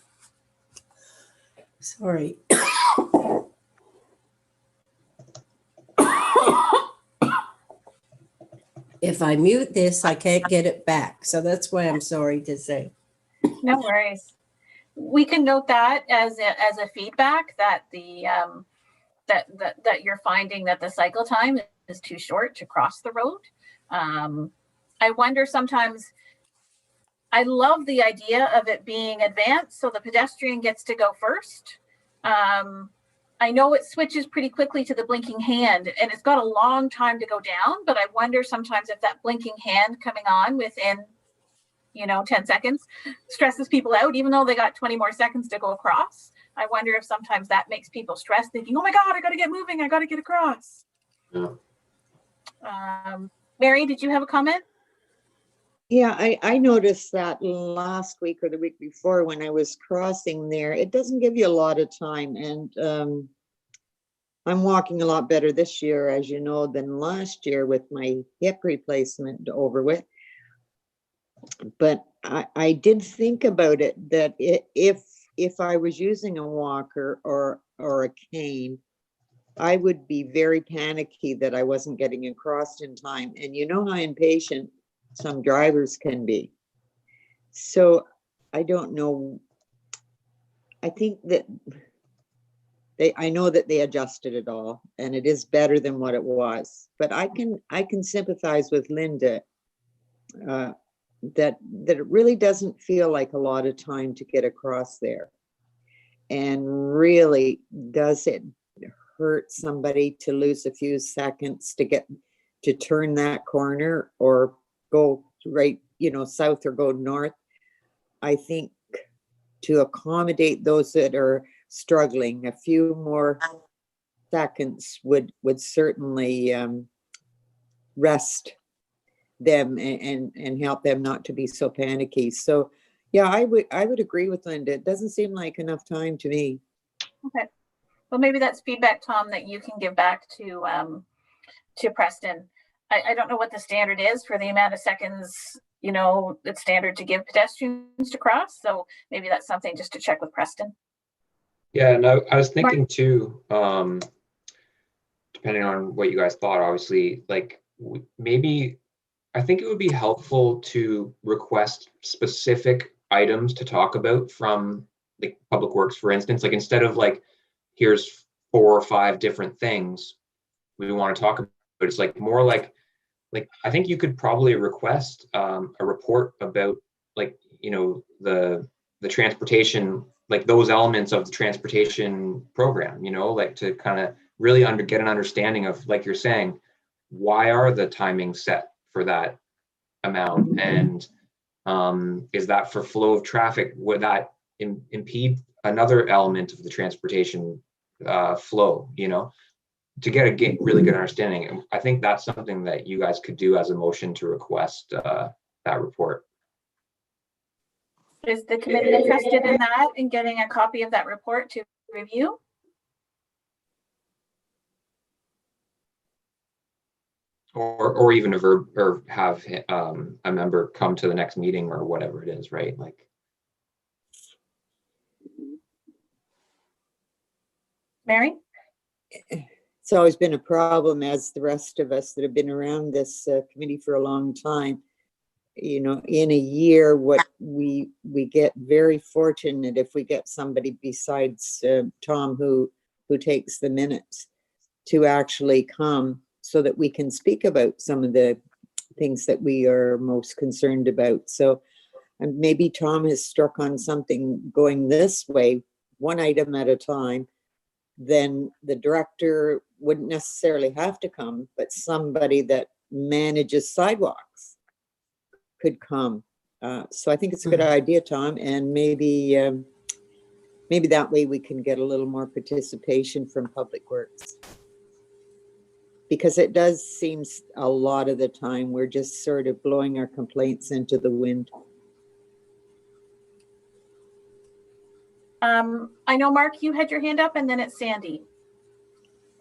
Sorry. If I mute this, I can't get it back. So that's why I'm sorry to say. No worries. We can note that as a feedback that the that you're finding that the cycle time is too short to cross the road. I wonder sometimes, I love the idea of it being advanced so the pedestrian gets to go first. I know it switches pretty quickly to the blinking hand and it's got a long time to go down, but I wonder sometimes if that blinking hand coming on within, 10 seconds stresses people out, even though they got 20 more seconds to go across. I wonder if sometimes that makes people stressed, thinking, oh my God, I got to get moving. I got to get across. Yeah. Mary, did you have a comment? Yeah, I noticed that last week or the week before when I was crossing there, it doesn't give you a lot of time. And I'm walking a lot better this year, as you know, than last year with my hip replacement over with. But I did think about it, that if I was using a walker or a cane, I would be very panicky that I wasn't getting across in time. And you know how impatient some drivers can be. So I don't know. I think that I know that they adjusted it all and it is better than what it was. But I can sympathize with Linda that it really doesn't feel like a lot of time to get across there. And really, does it hurt somebody to lose a few seconds to turn that corner or go right, south or go north? I think to accommodate those that are struggling, a few more seconds would certainly rest them and help them not to be so panicky. So yeah, I would agree with Linda. It doesn't seem like enough time to me. Okay. Well, maybe that's feedback, Tom, that you can give back to Preston. I don't know what the standard is for the amount of seconds, it's standard to give pedestrians to cross. So maybe that's something just to check with Preston. Yeah, no, I was thinking too, depending on what you guys thought, obviously, like maybe I think it would be helpful to request specific items to talk about from the Public Works, for instance, like instead of like, here's 4 or 5 different things we want to talk about, it's like more like I think you could probably request a report about like, the transportation, like those elements of the transportation program, like to kind of really get an understanding of, like you're saying, why are the timings set for that amount, and is that for flow of traffic? Would that impede another element of the transportation flow? To get a really good understanding. And I think that's something that you guys could do as a motion to request that report. Is the committee interested in that, in getting a copy of that report to review? Or even have a member come to the next meeting or whatever it is, right? Like, Mary? It's always been a problem, as the rest of us that have been around this committee for a long time. you know, in a year, what we get very fortunate if we get somebody besides Tom who takes the minutes to actually come so that we can speak about some of the things that we are most concerned about. So maybe Tom has struck on something going this way, one item at a time. Then the director wouldn't necessarily have to come, but somebody that manages sidewalks could come. So I think it's a good idea, Tom, and maybe that way we can get a little more participation from Public Works. Because it does seem a lot of the time we're just sort of blowing our complaints into the wind. I know, Mark, you had your hand up, and then it's Sandy.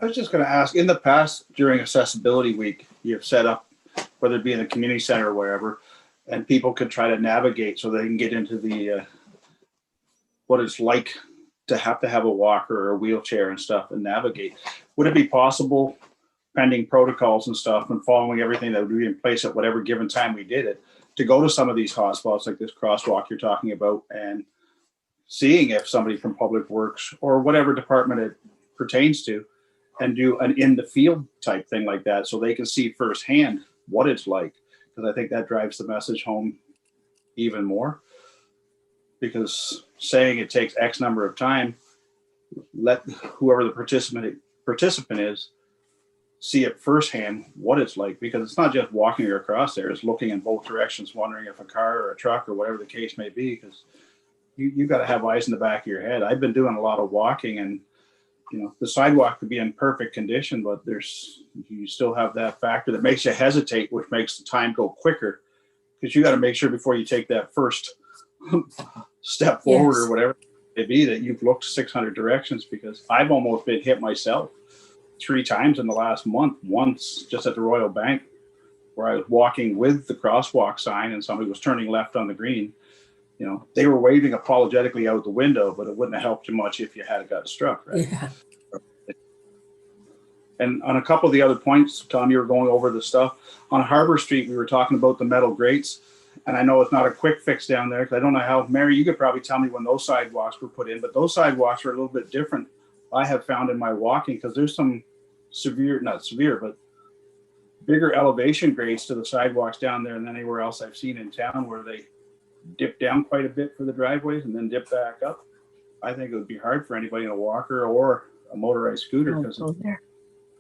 I was just going to ask, in the past, during Accessibility Week, you've set up, whether it be in the community center or wherever, and people could try to navigate so they can get into the, what it's like to have a walker or a wheelchair and stuff and navigate. Would it be possible, pending protocols and stuff and following everything that would be in place at whatever given time we did it, to go to some of these hotspots like this crosswalk you're talking about and seeing if somebody from Public Works or whatever department it pertains to and do an in the field type thing like that so they can see firsthand what it's like, because I think that drives the message home even more. Because saying it takes X number of time, let whoever the participant is see it firsthand what it's like, because it's not just walking across there, it's looking in both directions, wondering if a car or a truck or whatever the case may be, because you got to have eyes in the back of your head. I've been doing a lot of walking, and you know, the sidewalk could be in perfect condition, but you still have that factor that makes you hesitate, which makes the time go quicker, because you got to make sure before you take that first step forward, yes, or whatever it be, that you've looked 600 directions, because I've almost been hit myself 3 times in the last month. Once just at the Royal Bank, where I was walking with the crosswalk sign and somebody was turning left on the green. You know, they were waving apologetically out the window, but it wouldn't have helped you much if you had got struck, right? Yeah. And on a couple of the other points, Tom, you were going over the stuff. On Harper Street, we were talking about the metal grates. And I know it's not a quick fix down there, because I don't know how, Mary, you could probably tell me when those sidewalks were put in, but those sidewalks are a little bit different, I have found in my walking, because there's some not severe, but bigger elevation grades to the sidewalks down there than anywhere else I've seen in town, where they dip down quite a bit for the driveways and then dip back up. I think it would be hard for anybody in a walker or a motorized scooter, because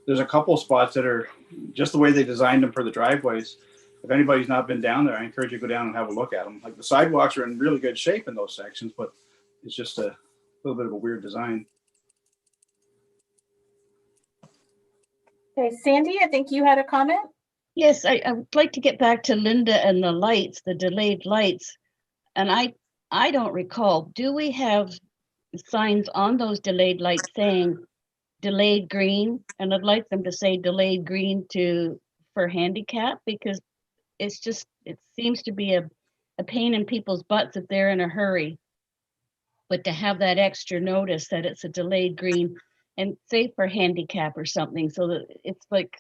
there's a couple spots that are just the way they designed them for the driveways. If anybody's not been down there, I encourage you to go down and have a look at them. Like, the sidewalks are in really good shape in those sections, but it's just a little bit of a weird design. Okay, Sandy, I think you had a comment. Yes, I would like to get back to Linda and the lights, the delayed lights. And I don't recall, do we have signs on those delayed lights saying delayed green? And I'd like them to say delayed green for handicap, because it's just, it seems to be a pain in people's butts if they're in a hurry. But to have that extra notice that it's a delayed green, and say for handicap or something, so that it's like,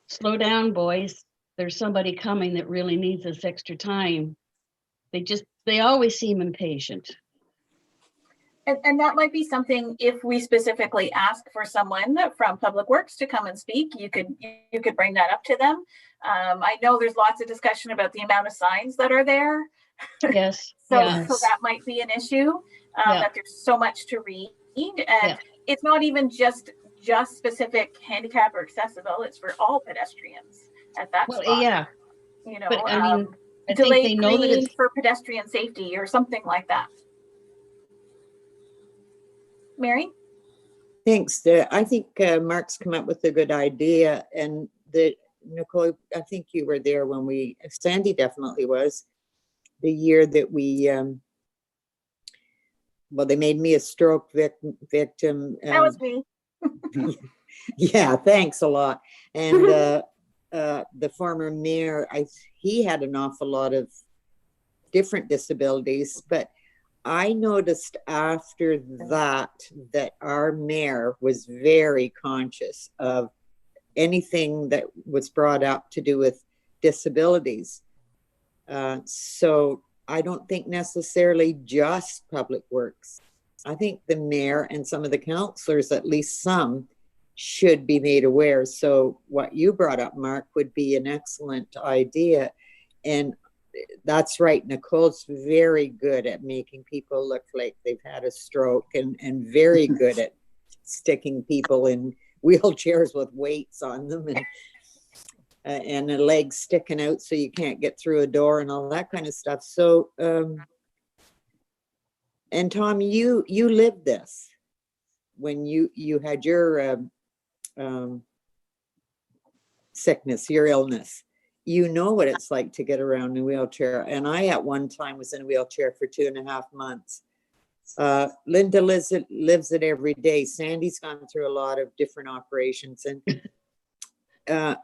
slow down, boys. There's somebody coming that really needs this extra time. They always seem impatient. And that might be something, if we specifically ask for someone from Public Works to come and speak, you could bring that up to them. I know there's lots of discussion about the amount of signs that are there. Yes. So yes. that might be an issue, that there's so much to read. And it's not even just specific handicap or accessible, it's for all pedestrians at that spot. Yeah. You know, but I mean, I think delayed they know that it's for pedestrian safety or something like that. Mary? Thanks. I think Mark's come up with a good idea, and Nicole, I think you were there when Sandy definitely was, the year that we, well, they made me a stroke victim. That was me. Yeah, thanks a lot. And the former mayor, he had an awful lot of different disabilities, but I noticed after that our mayor was very conscious of anything that was brought up to do with disabilities. So I don't think necessarily just Public Works. I think the mayor and some of the councillors, at least some, should be made aware. So what you brought up, Mark, would be an excellent idea. And that's right, Nicole's very good at making people look like they've had a stroke, and very good at sticking people in wheelchairs with weights on them, and a leg sticking out so you can't get through a door and all that kind of stuff. So, and Tom, you lived this when you had your sickness, your illness. You know what it's like to get around in a wheelchair. And I, at one time, was in a wheelchair for 2.5 months. Linda lives it every day. Sandy's gone through a lot of different operations. And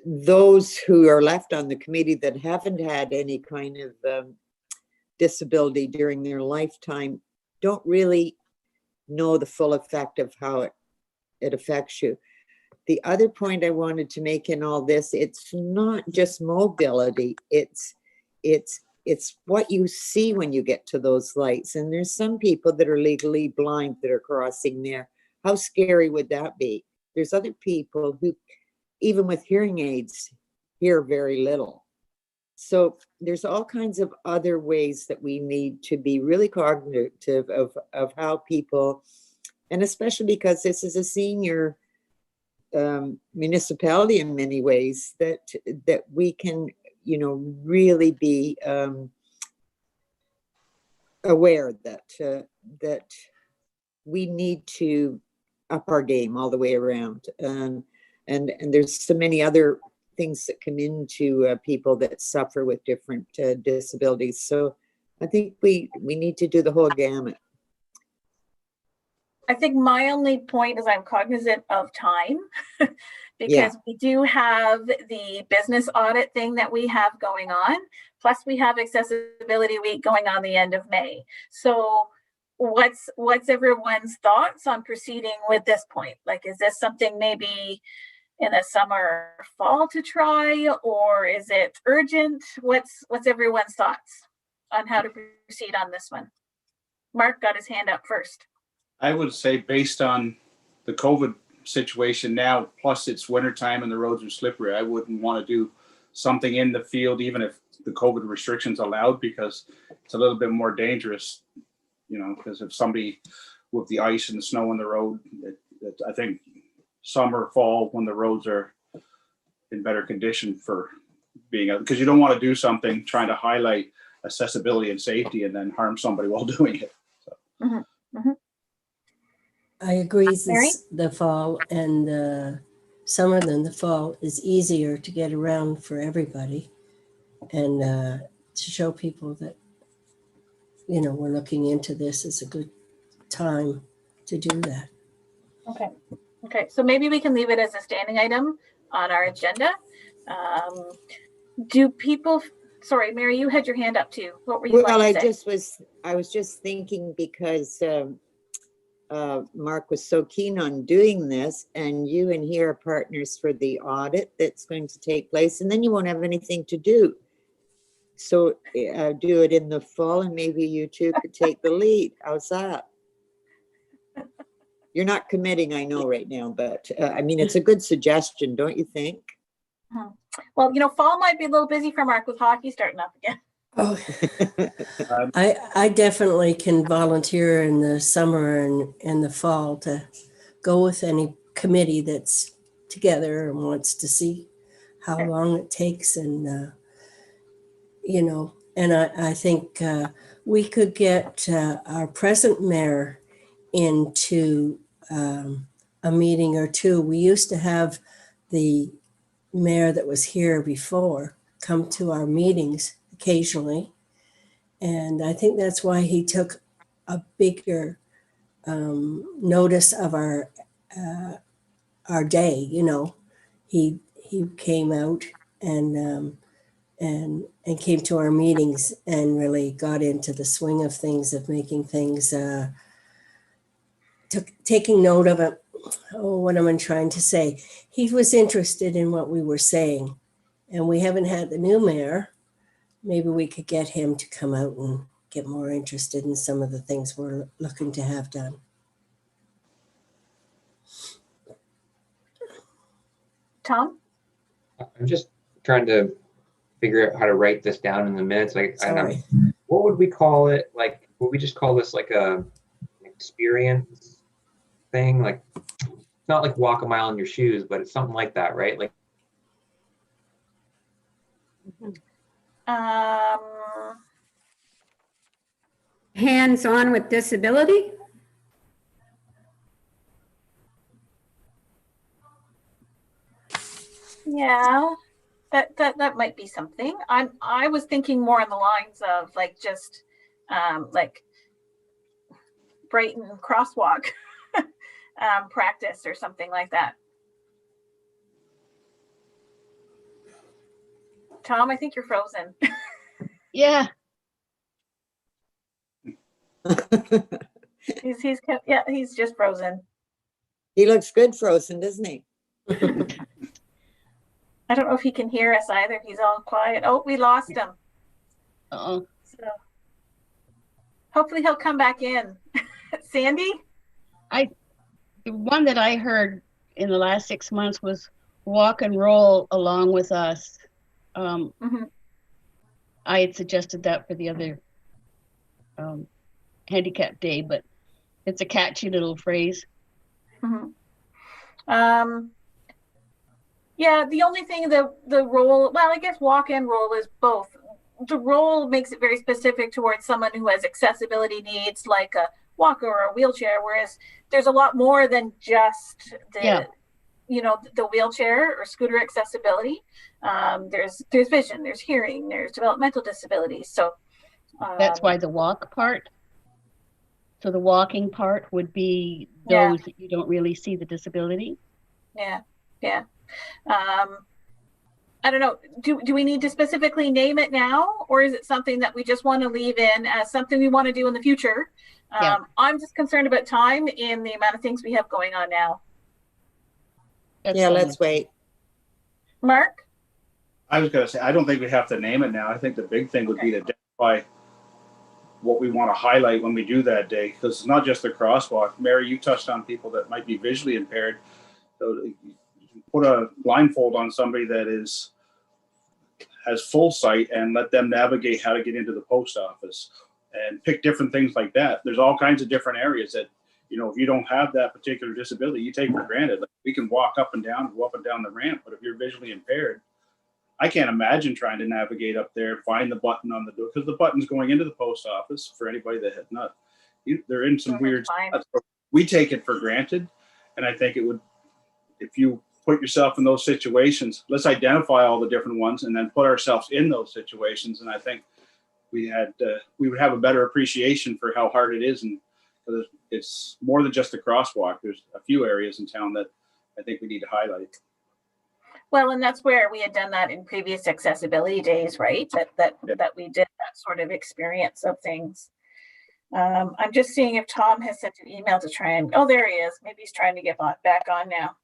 those who are left on the committee that haven't had any kind of disability during their lifetime don't really know the full effect of how it affects you. The other point I wanted to make in all this, it's not just mobility, it's what you see when you get to those lights. And there's some people that are legally blind that are crossing there. How scary would that be? There's other people who, even with hearing aids, hear very little. So there's all kinds of other ways that we need to be really cognitive of how people, and especially because this is a senior municipality in many ways, that we can, really be aware that we need to up our game all the way around. And there's so many other things that come into people that suffer with different disabilities. So I think we need to do the whole gamut. I think my only point is I'm cognizant of time because we do have the business audit thing that we have going on. Plus we have Accessibility Week going on the end of May. So what's everyone's thoughts on proceeding with this point? Like, is this something maybe in the summer, fall to try, or is it urgent? What's everyone's thoughts on how to proceed on this one? Mark got his hand up first. I would say, based on the COVID situation now, plus it's wintertime and the roads are slippery, I wouldn't want to do something in the field, even if the COVID restrictions allowed, because it's a little bit more dangerous, because if somebody with the ice and the snow on the road, I think summer, fall, when the roads are in better condition for being out, because you don't want to do something trying to highlight accessibility and safety and then harm somebody while doing it. So. Mm-hmm. Mm-hmm. I agree. The fall and the summer than the fall is easier to get around for everybody, and to show people that we're looking into this is a good time to do that. Okay. So maybe we can leave it as a standing item on our agenda. Do people? Sorry, Mary, you had your hand up too. What were you? Well, I was just thinking, because Mark was so keen on doing this, and you and he are partners for the audit that's going to take place, and then you won't have anything to do. So do it in the fall, and maybe you two could take the lead. How's that? You're not committing, I know right now, but I mean, it's a good suggestion, don't you think? Well, fall might be a little busy for Mark with hockey starting up again. Oh, I definitely can volunteer in the summer and the fall to go with any committee that's together and wants to see how long it takes. And, and I think we could get our present mayor into a meeting or two. We used to have the mayor that was here before come to our meetings occasionally. And I think that's why he took a bigger notice of our day. He came out and came to our meetings and really got into the swing of things, of making things, taking note of it. Oh, what am I trying to say? He was interested in what we were saying, and we haven't had the new mayor, maybe we could get him to come out and get more interested in some of the things we're looking to have done. Tom? I'm just trying to figure out how to write this down in the minutes. Like, Sorry. what would we call it? Like, would we just call this like an experience thing? Like, it's not like walk a mile in your shoes, but it's something like that, right? Like, Hands-on with disability? Yeah, that might be something. I was thinking more on the lines of like just like Brighton crosswalk practice or something like that. Tom, I think you're frozen. Yeah. He's just frozen. He looks good frozen, doesn't he? I don't know if he can hear us either. He's all quiet. Oh, we lost him. Uh-oh. So hopefully he'll come back in. Sandy? The one that I heard in the last 6 months was walk and roll along with us. I had suggested that for the other handicap day, but it's a catchy little phrase. Yeah, the only thing, the role, well, I guess walk and roll is both. The role makes it very specific towards someone who has accessibility needs, like a walker or a wheelchair, whereas there's a lot more than just the wheelchair or scooter accessibility. There's vision, there's hearing, there's developmental disabilities. So that's why the walk part. So the walking part would be those that you don't really see the disability. Yeah. I don't know. Do we need to specifically name it now, or is it something that we just want to leave in as something we want to do in the future? I'm just concerned about time in the amount of things we have going on now. Let's wait. Mark? I was going to say, I don't think we have to name it now. I think the big thing would be to identify what we want to highlight when we do that day, because it's not just the crosswalk. Mary, you touched on people that might be visually impaired. So put a blindfold on somebody that has full sight and let them navigate how to get into the post office, and pick different things like that. There's all kinds of different areas that, if you don't have that particular disability, you take for granted. Like, we can walk up and down, go up and down the ramp, but if you're visually impaired, I can't imagine trying to navigate up there, find the button on the door, because the button's going into the post office for anybody that has not. They're in some weird spots. We take it for granted, and I think it would, if you put yourself in those situations, let's identify all the different ones and then put ourselves in those situations. And I think we would have a better appreciation for how hard it is, and it's more than just the crosswalk. There's a few areas in town that I think we need to highlight. Well, and that's where we had done that in previous accessibility days, right? That we did that sort of experience of things. I'm just seeing if Tom has sent an email to try and, oh, there he is. Maybe he's trying to get back on now.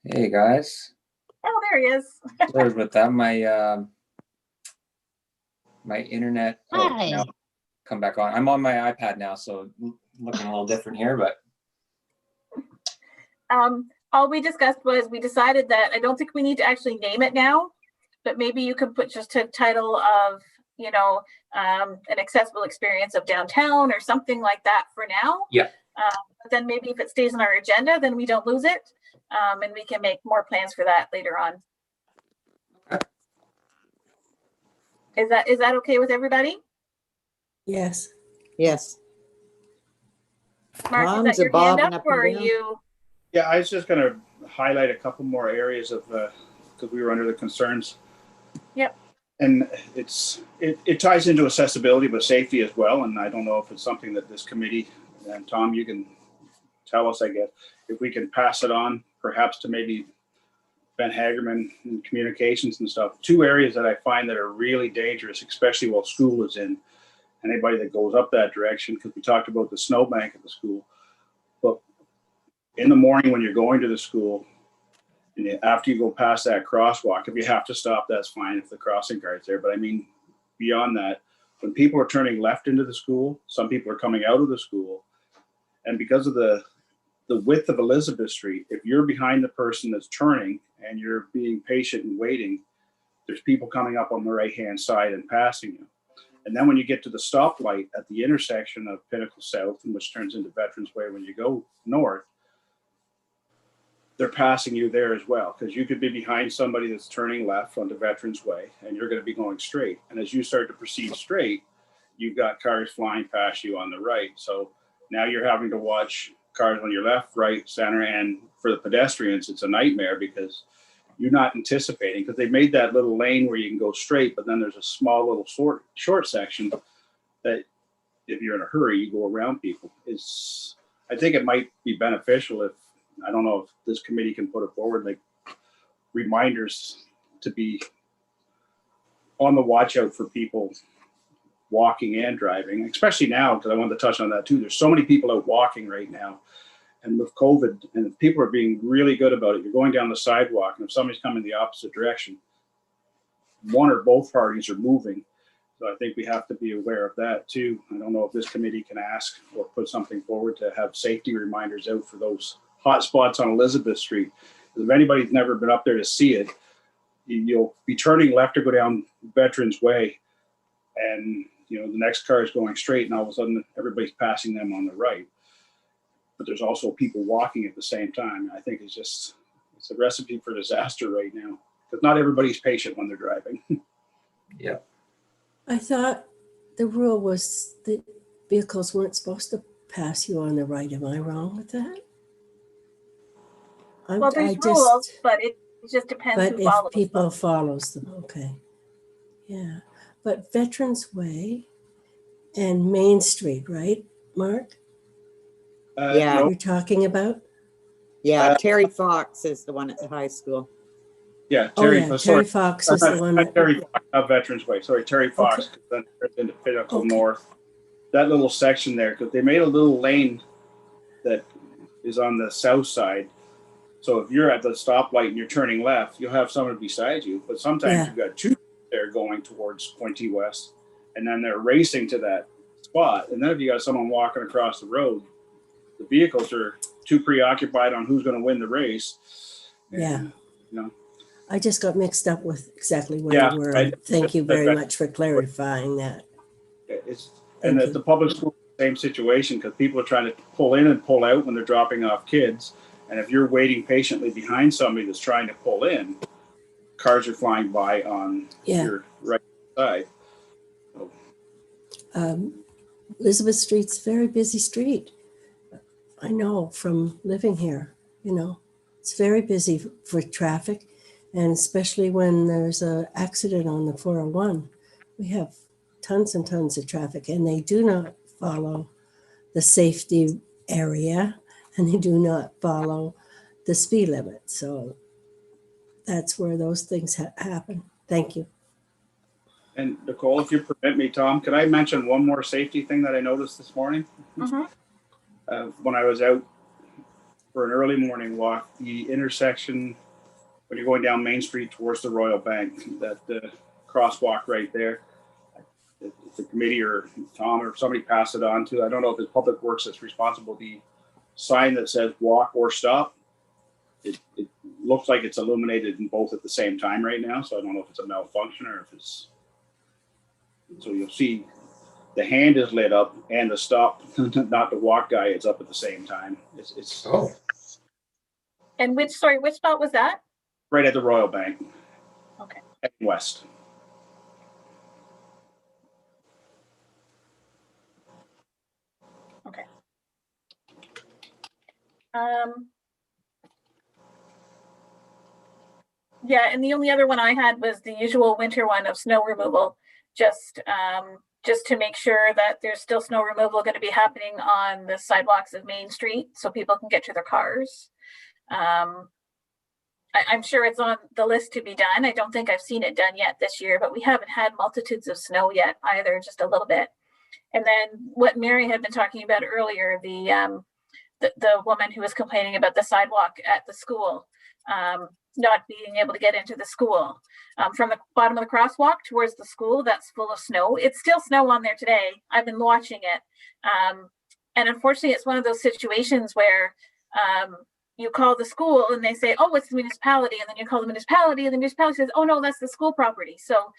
Hey guys. Oh, there he is. Sorry about that. My internet now come back on. I'm on my iPad now, so looking a little different here, but all we discussed was we decided that I don't think we need to actually name it now, but maybe you could put just a title of, an accessible experience of downtown or something like that for now. Yeah. But then maybe if it stays on our agenda, then we don't lose it. And we can make more plans for that later on. Is that okay with everybody? Yes. Mark, is that your hand up, or are you? Yeah, I was just going to highlight a couple more areas of, because we were under the concerns. Yep. And it ties into accessibility, but safety as well. And I don't know if it's something that this committee, and Tom, you can tell us, I guess, if we can pass it on, perhaps to maybe Ben Hagerman in communications and stuff. Two areas that I find that are really dangerous, especially while school is in. Anybody that goes up that direction, because we talked about the snowbank at the school. But in the morning when you're going to the school, And after you go past that crosswalk, if you have to stop, that's fine if the crossing guard's there. But I mean, beyond that, when people are turning left into the school, some people are coming out of the school. And because of the width of Elizabeth Street, if you're behind the person that's turning and you're being patient and waiting, there's people coming up on the right-hand side and passing you. And then when you get to the stoplight at the intersection of Pinnacle South, which turns into Veterans Way when you go north, they're passing you there as well, because you could be behind somebody that's turning left onto Veterans Way and you're going to be going straight. And as you start to proceed straight, you've got cars flying past you on the right. So now you're having to watch cars on your left, right, center, and for the pedestrians, it's a nightmare because you're not anticipating, because they made that little lane where you can go straight, but then there's a small little short section that if you're in a hurry, you go around people. I think it might be beneficial if, I don't know if this committee can put it forward, like reminders to be on the watch out for people walking and driving, especially now, because I wanted to touch on that too. There's so many people out walking right now. And with COVID, and people are being really good about it. You're going down the sidewalk, and if somebody's coming the opposite direction, one or both parties are moving. So I think we have to be aware of that too. I don't know if this committee can ask or put something forward to have safety reminders out for those hot spots on Elizabeth Street. If anybody's never been up there to see it, you'll be turning left to go down Veterans Way, and you know the next car is going straight, and all of a sudden everybody's passing them on the right. But there's also people walking at the same time. I think it's a recipe for disaster right now, because not everybody's patient when they're driving. Yeah. I thought the rule was that vehicles weren't supposed to pass you on the right. Am I wrong with that? Well, there's rules, but it just depends But who if follows people them. follows them, okay. Yeah, but Veterans Way and Main Street, right, Mark? Yeah. No, You're talking about? Yeah, Terry Fox is the one at the high school. yeah, Oh, Terry. yeah, Sorry, Terry Fox is the one. not Terry Fox, not Veterans Way. Sorry, Terry Fox. Okay. Then turns into Pinnacle Okay. North. That little section there, because they made a little lane that is on the south side. So if you're at the stoplight and you're turning left, you'll have someone beside you. But sometimes Yeah. you've got two there going towards Pointy West, and then they're racing to that spot. And then if you got someone walking across the road, the vehicles are too preoccupied on who's going to win the race. And, Yeah. you know, I just got mixed up with exactly where Yeah, you were. right. Thank you very much for clarifying that. and Thank at you. the public school, same situation, because people are trying to pull in and pull out when they're dropping off kids. And if you're waiting patiently behind somebody that's trying to pull in, cars are flying by on Yeah. your right side. Elizabeth Street's a very busy street. I know from living here, you know, it's very busy for traffic, and especially when there's an accident on the 401, we have tons and tons of traffic, and they do not follow the safety area, and they do not follow the speed limit. So that's where those things happen. Thank you. And Nicole, if you permit me, Tom, could I mention one more safety thing that I noticed this morning? When I was out for an early morning walk, the intersection, when you're going down Main Street towards the Royal Bank, that crosswalk right there, if the committee or Tom or somebody passed it on to, I don't know if it's Public Works that's responsible, the sign that says walk or stop, it looks like it's illuminated in both at the same time right now. So I don't know if it's a malfunction or if it's, so you'll see the hand is lit up and the stop, not the walk guy, is up at the same time. It's Oh, And which spot was that? right at the Royal Bank. Okay. Heading west. Okay. Yeah, and the only other one I had was the usual winter one of snow removal, just to make sure that there's still snow removal going to be happening on the sidewalks of Main Street so people can get to their cars. I'm sure it's on the list to be done. I don't think I've seen it done yet this year, but we haven't had multitudes of snow yet either, just a little bit. And then what Mary had been talking about earlier, the woman who was complaining about the sidewalk at the school. not being able to get into the school. From the bottom of the crosswalk towards the school, that's full of snow. It's still snow on there today. I've been watching it. And unfortunately, it's one of those situations where you call the school and they say, oh, it's the municipality. And then you call the municipality and the municipality says, oh, no, that's the school property. So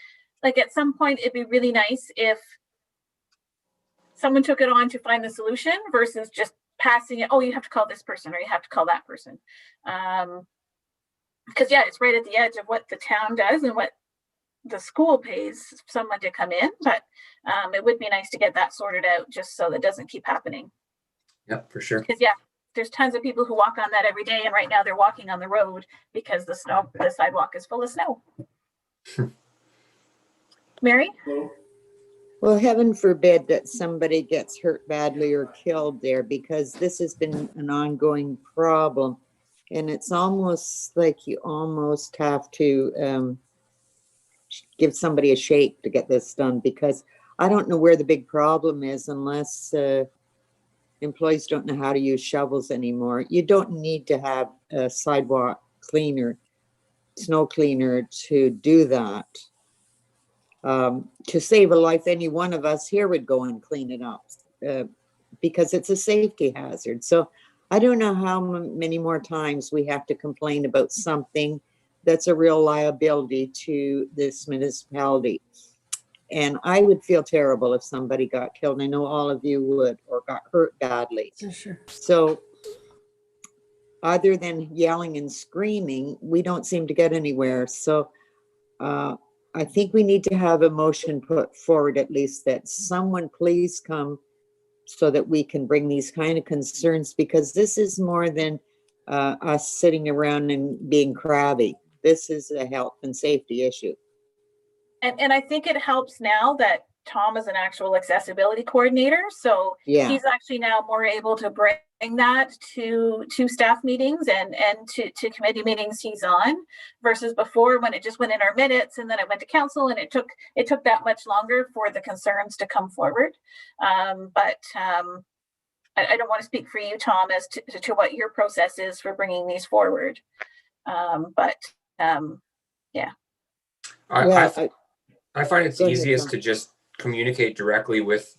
like at some point, it'd be really nice if someone took it on to find the solution versus just passing it. Oh, you have to call this person or you have to call that person. Because yeah, it's right at the edge of what the town does and what the school pays someone to come in. But it would be nice to get that sorted out just so that doesn't keep happening. Yep, for sure. Because yeah, there's tons of people who walk on that every day, and right now they're walking on the road because the sidewalk is full of snow. Mary? Well, heaven forbid that somebody gets hurt badly or killed there, because this has been an ongoing problem. And it's almost like you almost have to give somebody a shake to get this done, because I don't know where the big problem is unless employees don't know how to use shovels anymore. You don't need to have a sidewalk cleaner, snow cleaner to do that. To save a life, any one of us here would go and clean it up because it's a safety hazard. So I don't know how many more times we have to complain about something that's a real liability to this municipality. And I would feel terrible if somebody got killed. I know all of you would, or got hurt badly. Sure. So other than yelling and screaming, we don't seem to get anywhere. So I think we need to have a motion put forward, at least, that someone please come so that we can bring these kind of concerns, because this is more than us sitting around and being crabby. This is a health and safety issue. And I think it helps now that Tom is an actual accessibility coordinator. So yeah, he's actually now more able to bring that to staff meetings and to committee meetings he's on, versus before when it just went in our minutes and then it went to council and it took that much longer for the concerns to come forward. I don't want to speak for you, Tom, as to what your process is for bringing these forward. Yeah. I find it's easiest to just communicate directly with,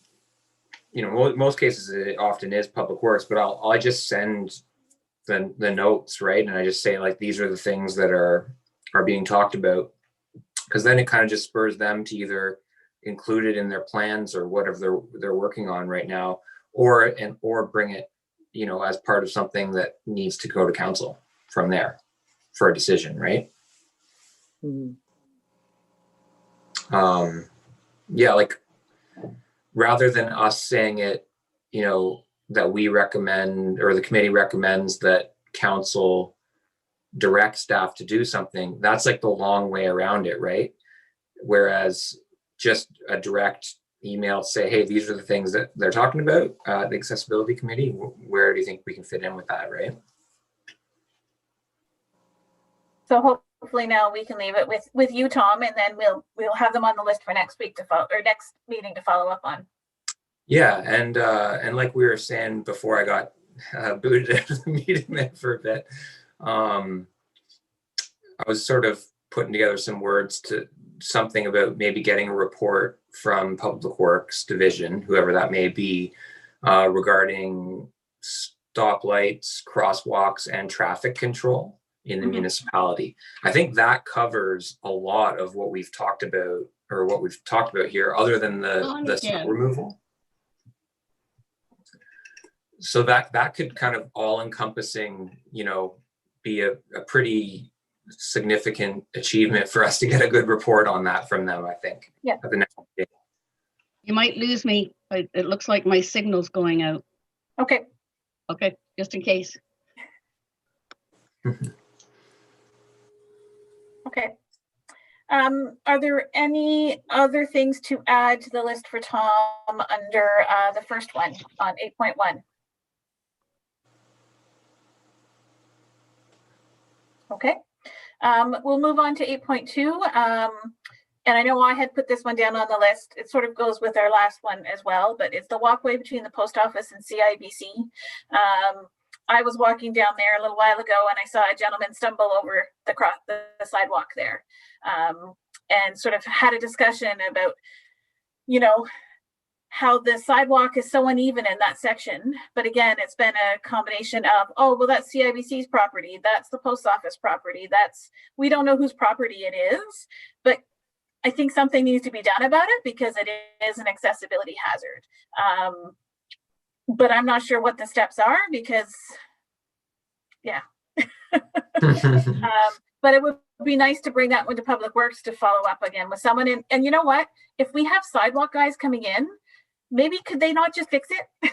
most cases it often is Public Works, but I just send the notes, right? And I just say, like, these are the things that are being talked about, because then it kind of just spurs them to either include it in their plans or whatever they're working on right now, or bring it, as part of something that needs to go to council from there for a decision, right? Mm-hmm. Yeah, like, rather than us saying it, that we recommend, or the committee recommends that council direct staff to do something, that's like the long way around it, right? Whereas just a direct email say, hey, these are the things that they're talking about, the accessibility committee, where do you think we can fit in with that, right? So hopefully now we can leave it with you, Tom, and then we'll have them on the list for next week to follow, or next meeting to follow up on. Yeah, and like we were saying before I got booted out of the meeting there for a bit, I was sort of putting together some words to something about maybe getting a report from Public Works Division, whoever that may be, regarding stoplights, crosswalks, and traffic control in the municipality. I think that covers a lot of what we've talked about, or what we've talked about here, other than the snow removal. So that could kind of all encompassing, be a pretty significant achievement for us to get a good report on that from them, I think. Yeah. At the next day. You might lose me, but it looks like my signal's going out. Okay. Okay, just in case. Okay. Are there any other things to add to the list for Tom under the first one on 8.1? Okay. We'll move on to 8.2. And I know I had put this one down on the list. It sort of goes with our last one as well, but it's the walkway between the post office and CIBC. I was walking down there a little while ago and I saw a gentleman stumble over the sidewalk there, and sort of had a discussion about, you know, how the sidewalk is so uneven in that section. But again, it's been a combination of, oh, well, that's CIBC's property, that's the post office property, we don't know whose property it is, but I think something needs to be done about it because it is an accessibility hazard. But I'm not sure what the steps are because, yeah. But it would be nice to bring that one to Public Works to follow up again with someone. And you know what? If we have sidewalk guys coming in, maybe could they not just fix it?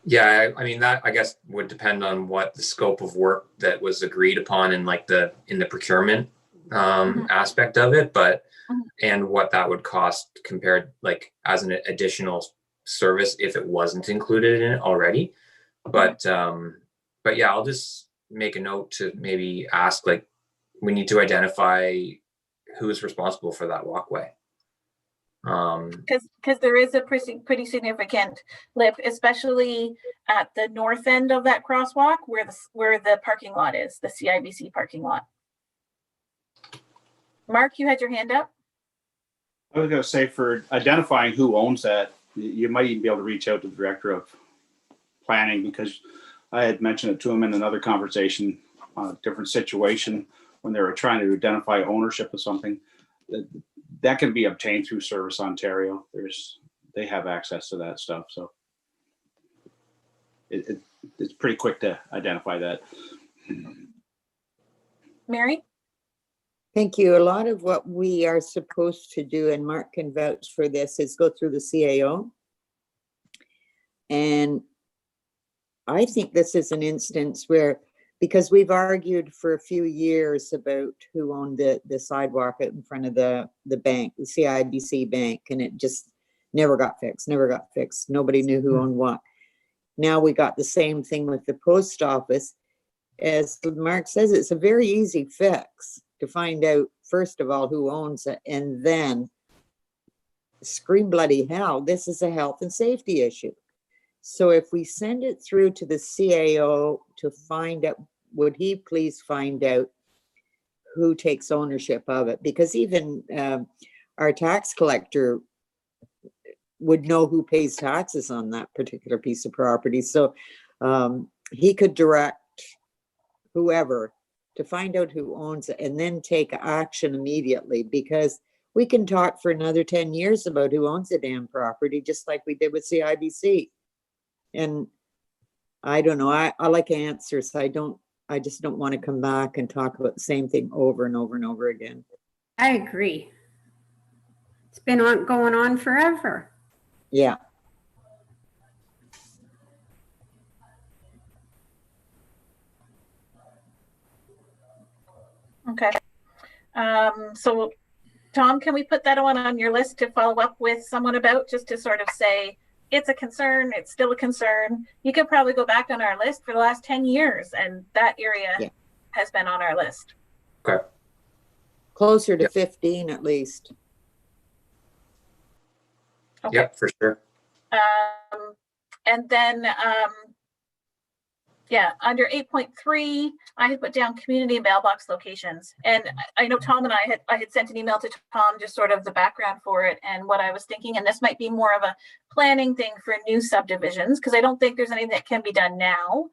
Yeah, I mean, that I guess would depend on what the scope of work that was agreed upon in like in the procurement aspect of it, but and what that would cost compared like as an additional service if it wasn't included in it already. But yeah, I'll just make a note to maybe ask, like, we need to identify who is responsible for that walkway. Because there is a pretty significant lip, especially at the north end of that crosswalk where the parking lot is, the CIBC parking lot. Mark, you had your hand up. I was going to say, for identifying who owns that, you might even be able to reach out to the director of planning, because I had mentioned it to him in another conversation on a different situation when they were trying to identify ownership of something. That can be obtained through Service Ontario. They have access to that stuff, so it's pretty quick to identify that. Mary? Thank you. A lot of what we are supposed to do, and Mark can vouch for this, is go through the CAO. And I think this is an instance where, because we've argued for a few years about who owned the sidewalk out in front of the bank, the CIBC bank, and it just never got fixed. Nobody knew who owned what. Now we got the same thing with the post office. As Mark says, it's a very easy fix to find out, first of all, who owns it, and then scream bloody hell, this is a health and safety issue. So if we send it through to the CAO to find out, would he please find out who takes ownership of it? Because even our tax collector would know who pays taxes on that particular piece of property. So he could direct whoever to find out who owns it and then take action immediately, because we can talk for another 10 years about who owns the damn property, just like we did with CIBC. And I don't know, I like answers. I just don't want to come back and talk about the same thing over and over and over again. I agree. It's been going on forever. Yeah. Okay. So Tom, can we put that one on your list to follow up with someone about, just to sort of say, it's a concern, it's still a concern. You could probably go back on our list for the last 10 years and that area has been on our list. Okay. Closer to 15 at least. Okay. Yeah, for sure. And then, under 8.3, I had put down community mailbox locations. And I know Tom and I had sent an email to Tom, just sort of the background for it and what I was thinking. And this might be more of a planning thing for new subdivisions, because I don't think there's anything that can be done now.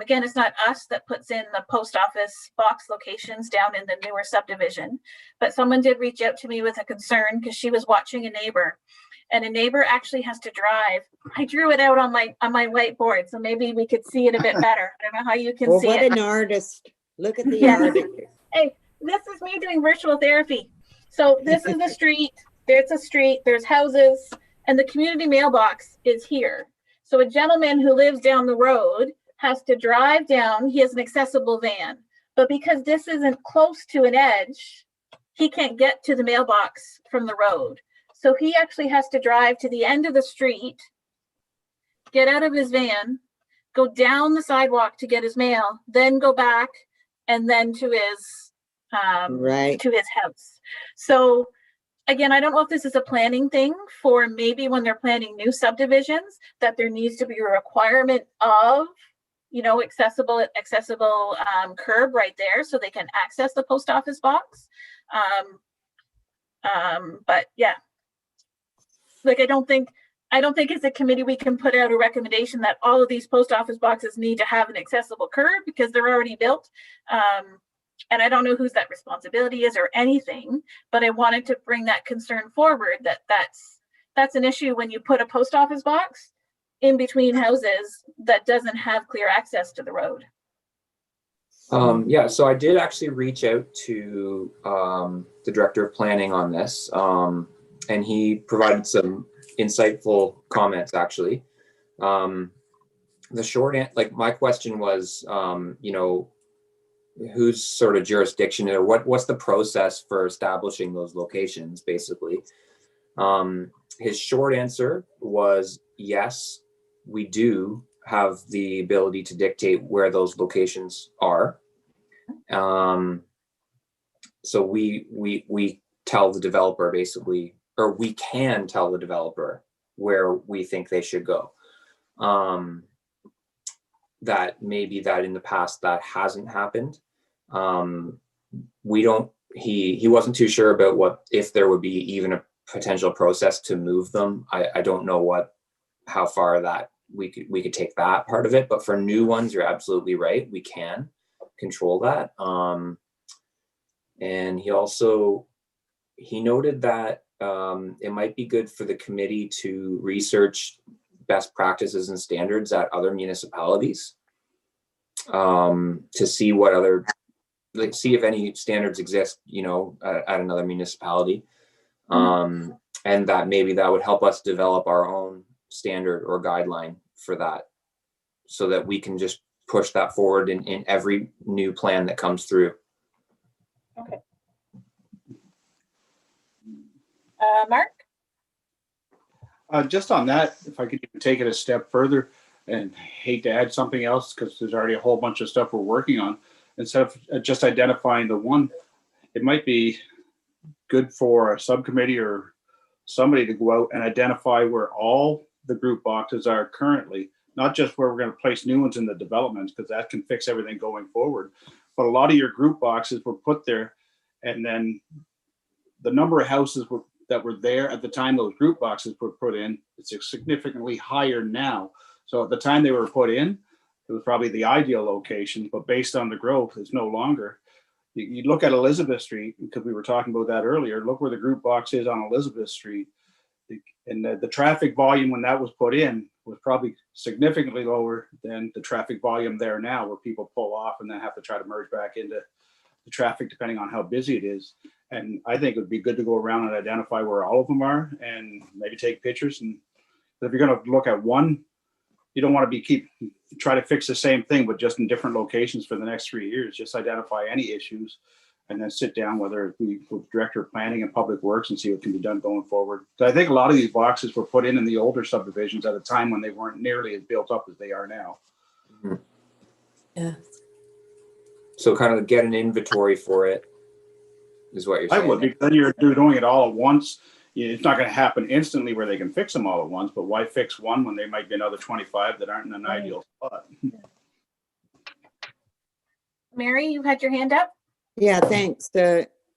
Again, it's not us that puts in the post office box locations down in the newer subdivision, but someone did reach out to me with a concern because she was watching a neighbor. And a neighbor actually has to drive. I drew it out on my whiteboard, so maybe we could see it a bit better. I don't know how you can see it. What an artist. Look at the artist. Hey, this is me doing virtual therapy. So this is the street, there's a street, there's houses, and the community mailbox is here. So a gentleman who lives down the road has to drive down. He has an accessible van. But because this isn't close to an edge, he can't get to the mailbox from the road. So he actually has to drive to the end of the street, get out of his van, go down the sidewalk to get his mail, then go back, and then to his to his house. So again, I don't know if this is a planning thing for maybe when they're planning new subdivisions, that there needs to be a requirement of, you know, accessible curb right there so they can access the post office box. But yeah, like I don't think as a committee we can put out a recommendation that all of these post office boxes need to have an accessible curb because they're already built. And I don't know whose that responsibility is or anything, but I wanted to bring that concern forward that that's an issue when you put a post office box in between houses that doesn't have clear access to the road. Yeah, so I did actually reach out to the director of planning on this, and he provided some insightful comments actually. The short answer, like my question was, you know, whose sort of jurisdiction or what's the process for establishing those locations basically. His short answer was yes, we do have the ability to dictate where those locations are. So we tell the developer basically, or we can tell the developer where we think they should go. That maybe that in the past that hasn't happened. We don't, he wasn't too sure about if there would be even a potential process to move them. I don't know how far that we could take that part of it, but for new ones, you're absolutely right. We can control that. And he noted that it might be good for the committee to research best practices and standards at other municipalities, to see what other, like, see if any standards exist, you know, at another municipality. And that maybe that would help us develop our own standard or guideline for that, so that we can just push that forward in every new plan that comes through. Okay. Mark? Just on that, if I could even take it a step further, and hate to add something else because there's already a whole bunch of stuff we're working on. Instead of just identifying the one, it might be good for a subcommittee or somebody to go out and identify where all the group boxes are currently, not just where we're going to place new ones in the developments, because that can fix everything going forward. But a lot of your group boxes were put there, and then the number of houses that were there at the time those group boxes were put in, it's significantly higher now. So at the time they were put in, it was probably the ideal location, but based on the growth, it's no longer. You look at Elizabeth Street, because we were talking about that earlier, look where the group box is on Elizabeth Street. And the traffic volume when that was put in was probably significantly lower than the traffic volume there now, where people pull off and then have to try to merge back into the traffic depending on how busy it is. And I think it would be good to go around and identify where all of them are and maybe take pictures. And if you're going to look at one, you don't want to try to fix the same thing, but just in different locations for the next 3 years. Just identify any issues and then sit down, whether it be with Director of Planning and Public Works, and see what can be done going forward. So I think a lot of these boxes were put in the older subdivisions at a time when they weren't nearly as built up as they are now. Mm-hmm. Yeah. So kind of get an inventory for it is what you're saying. I would, because then you're doing it all at once. It's not going to happen instantly where they can fix them all at once, but why fix one when there might be another 25 that aren't in an ideal spot? Mary, you had your hand up? Yeah, thanks,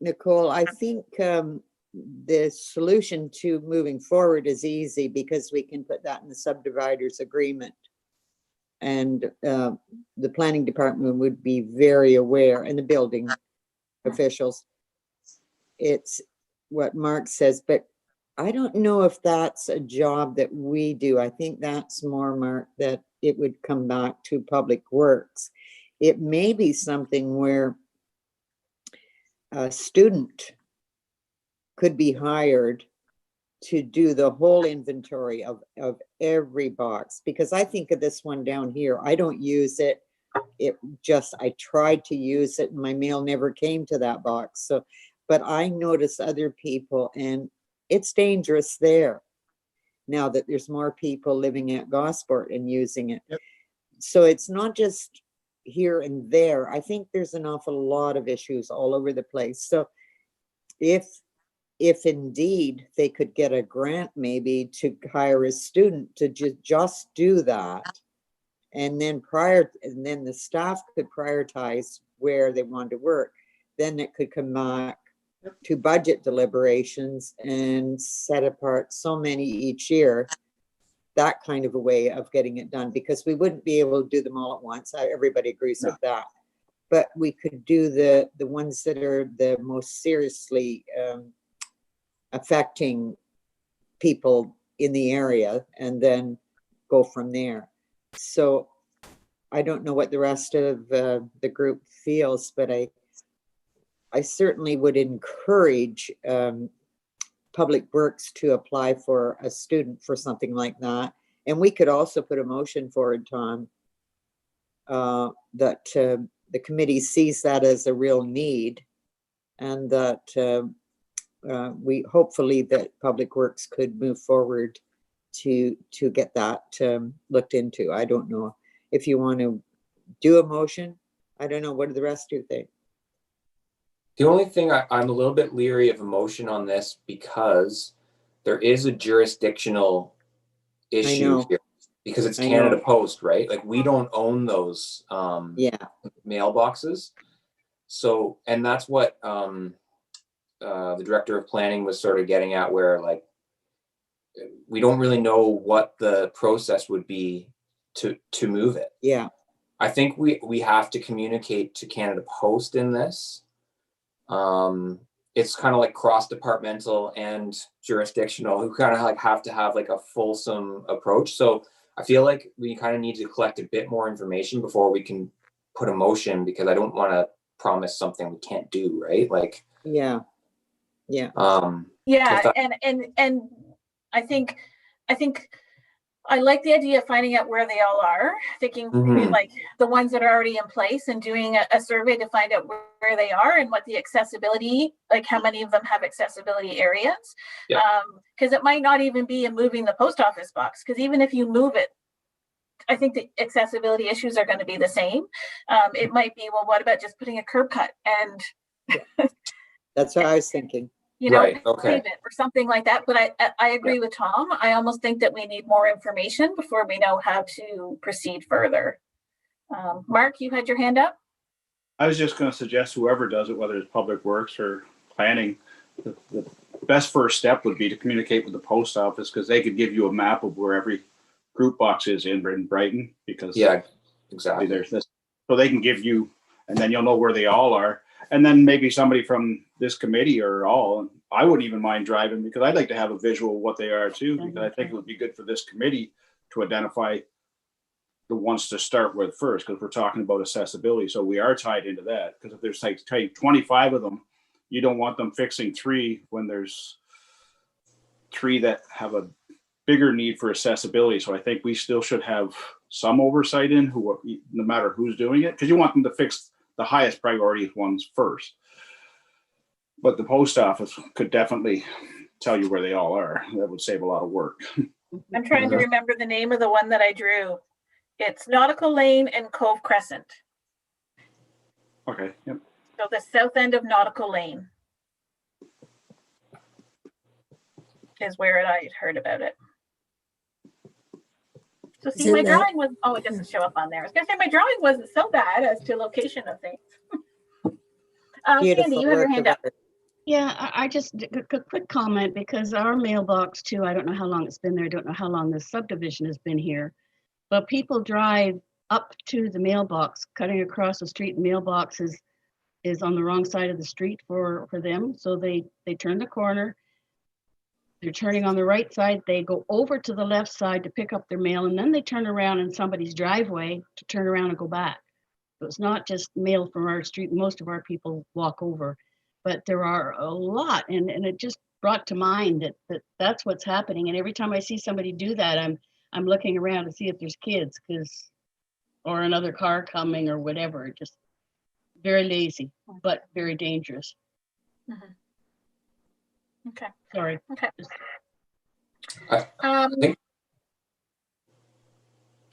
Nicole. I think the solution to moving forward is easy because we can put that in the subdividers agreement. And the planning department would be very aware, and the building officials. It's what Mark says, but I don't know if that's a job that we do. I think that's more, Mark, that it would come back to Public Works. It may be something where a student could be hired to do the whole inventory of every box, because I think of this one down here. I don't use it. I tried to use it and my mail never came to that box. So, but I notice other people, and it's dangerous there now that there's more people living at Gosport and using it. Yep. So it's not just here and there. I think there's an awful lot of issues all over the place. So if if indeed they could get a grant maybe to hire a student to just do that. And then the staff could prioritize where they wanted to work. Then it could come back to budget deliberations and set apart so many each year. That kind of a way of getting it done, because we wouldn't be able to do them all at once. Everybody agrees with that. But we could do the ones that are the most seriously affecting people in the area, and then go from there. So I don't know what the rest of the group feels, but I certainly would encourage Public Works to apply for a student for something like that. And we could also put a motion forward, Tom, that the committee sees that as a real need, and that we hopefully that Public Works could move forward to get that looked into. I don't know if you want to do a motion. I don't know. What do the rest of you think? The only thing I'm a little bit leery of a motion on this, because there is a jurisdictional issue here, because it's Canada Post, right? Like, we don't own those mailboxes. So, and that's what the director of planning was sort of getting at, where like, we don't really know what the process would be to move it. Yeah. I think we have to communicate to Canada Post in this. It's kind of like cross-departmental and jurisdictional, who kind of like have to have like a fulsome approach. So I feel like we kind of need to collect a bit more information before we can put a motion, because I don't want to promise something we can't do, right? Like, and I think I like the idea of finding out where they all are, thinking like the ones that are already in place, and doing a survey to find out where they are and what the accessibility, like how many of them have accessibility areas. Because it might not even be in moving the post office box, because even if you move it, I think the accessibility issues are going to be the same. It might be, well, what about just putting a curb cut? And that's what I was thinking. You know, save it or something like that. But I agree with Tom. I almost think that we need more information before we know how to proceed further. Mark, you had your hand up? I was just going to suggest whoever does it, whether it's Public Works or planning, the best first step would be to communicate with the post office, because they could give you a map of where every group box is in Brighton, because exactly, there's this, so they can give you, and then you'll know where they all are. And then maybe somebody from this committee or all, I wouldn't even mind driving, because I'd like to have a visual of what they are too, because I think it would be good for this committee to identify the ones to start with first, because we're talking about accessibility. So we are tied into that, because if there's like 25 of them, you don't want them fixing 3 when there's 3 that have a bigger need for accessibility. So I think we still should have some oversight in who, no matter who's doing it, because you want them to fix the highest priority ones first. But the post office could definitely tell you where they all are. That would save a lot of work. I'm trying to remember the name of the one that I drew. It's Nautical Lane and Cove Crescent. Okay. Yep. So the south end of Nautical Lane is where I heard about it. So see, my drawing was, oh, it doesn't show up on there. I was gonna say my drawing wasn't so bad as to location of things. Sandy, you have your hand up. Yeah, I just a quick comment, because our mailbox too, I don't know how long it's been there. I don't know how long this subdivision has been here, but people drive up to the mailbox, cutting across the street. Mailbox is on the wrong side of the street for them. So they turn the corner. They're turning on the right side. They go over to the left side to pick up their mail, and then they turn around in somebody's driveway to turn around and go back. So it's not just mail from our street. Most of our people walk over, but there are a lot, and it just brought to mind that's what's happening. And every time I see somebody do that, I'm looking around to see if there's kids, or another car coming or whatever. Just very lazy, but very dangerous. Okay. Sorry. Okay. I think,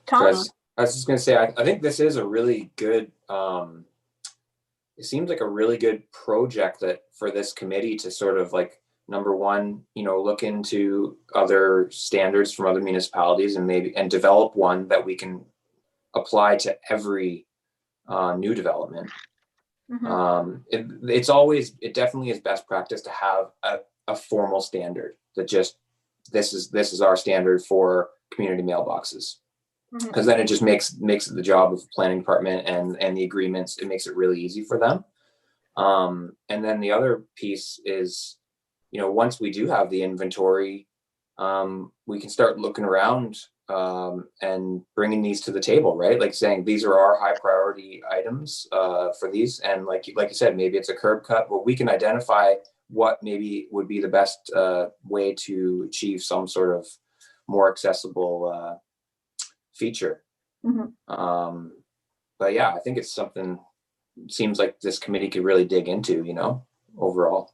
Tom? I was just going to say, I think this is a really good, it seems like a really good project that for this committee to sort of like number one, look into other standards from other municipalities and develop one that we can apply to every new development. It definitely is best practice to have a formal standard that just, this is our standard for community mailboxes. Because then it just makes the job of the planning department and the agreements, it makes it really easy for them. And then the other piece is, once we do have the inventory, we can start looking around and bringing these to the table, right? Like saying, these are our high priority items for these. And like you said, maybe it's a curb cut, but we can identify what maybe would be the best way to achieve some sort of more accessible feature. But yeah, I think it's something, seems like this committee could really dig into, overall.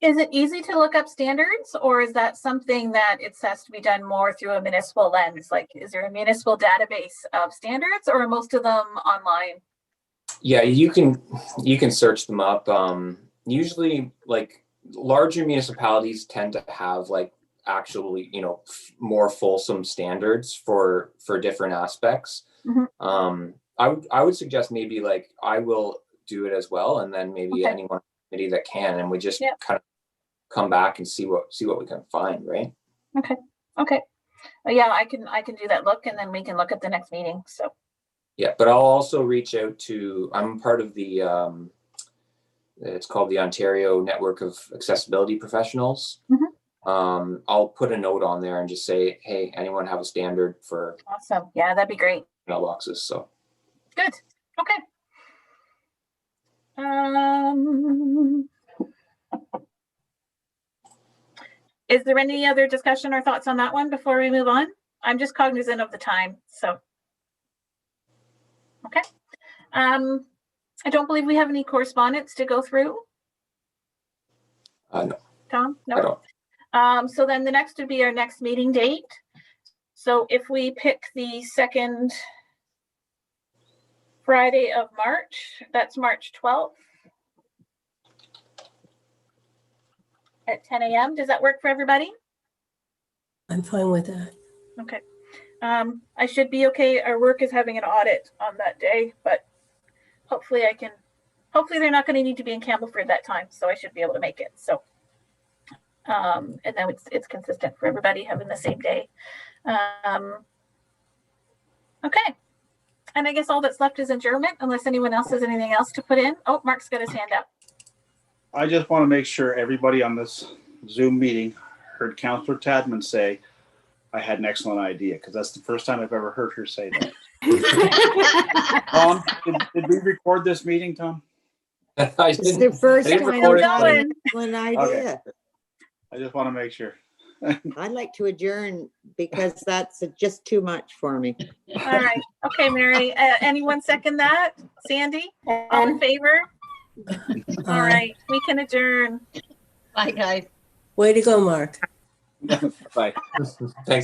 Is it easy to look up standards, or is that something that it has to be done more through a municipal lens? Like, is there a municipal database of standards, or are most of them online? Yeah, you can search them up. Usually, like, larger municipalities tend to have like actually, more fulsome standards for different aspects. I would suggest maybe like I will do it as well, and then maybe anyone on the committee that can, and we just kind of come back and see what we can find, right? Okay. Yeah, I can do that look, and then we can look at the next meeting. So yeah, but I'll also reach out to, I'm part of the it's called the Ontario Network of Accessibility Professionals. I'll put a note on there and just say, hey, anyone have a standard for awesome. Yeah, that'd be great. Mailboxes. So good. Okay. Is there any other discussion or thoughts on that one before we move on? I'm just cognizant of the time, so. Okay. I don't believe we have any correspondence to go through. No. Tom? No. I don't. So then the next would be our next meeting date. So if we pick the second Friday of March, that's March 12th at 10 a.m. Does that work for everybody? I'm fine with that. Okay. I should be okay. Our work is having an audit on that day, but hopefully they're not going to need to be in Campbellford that time, so I should be able to make it. So, and then it's consistent for everybody having the same day. Okay. And I guess all that's left is adjournment, unless anyone else has anything else to put in. Oh, Mark's got his hand up. I just want to make sure everybody on this Zoom meeting heard Councillor Tadman say, I had an excellent idea, because that's the first time I've ever heard her say that. Tom, did we record this meeting, Tom? It's the first time record I've had it. an excellent idea. Okay. I just want to make sure. I'd like to adjourn because that's just too much for me. All right. Okay, Mary. Anyone second that? Sandy? All in favor? All right. We can adjourn. Bye, guys. Way to go, Mark. Bye. Thanks.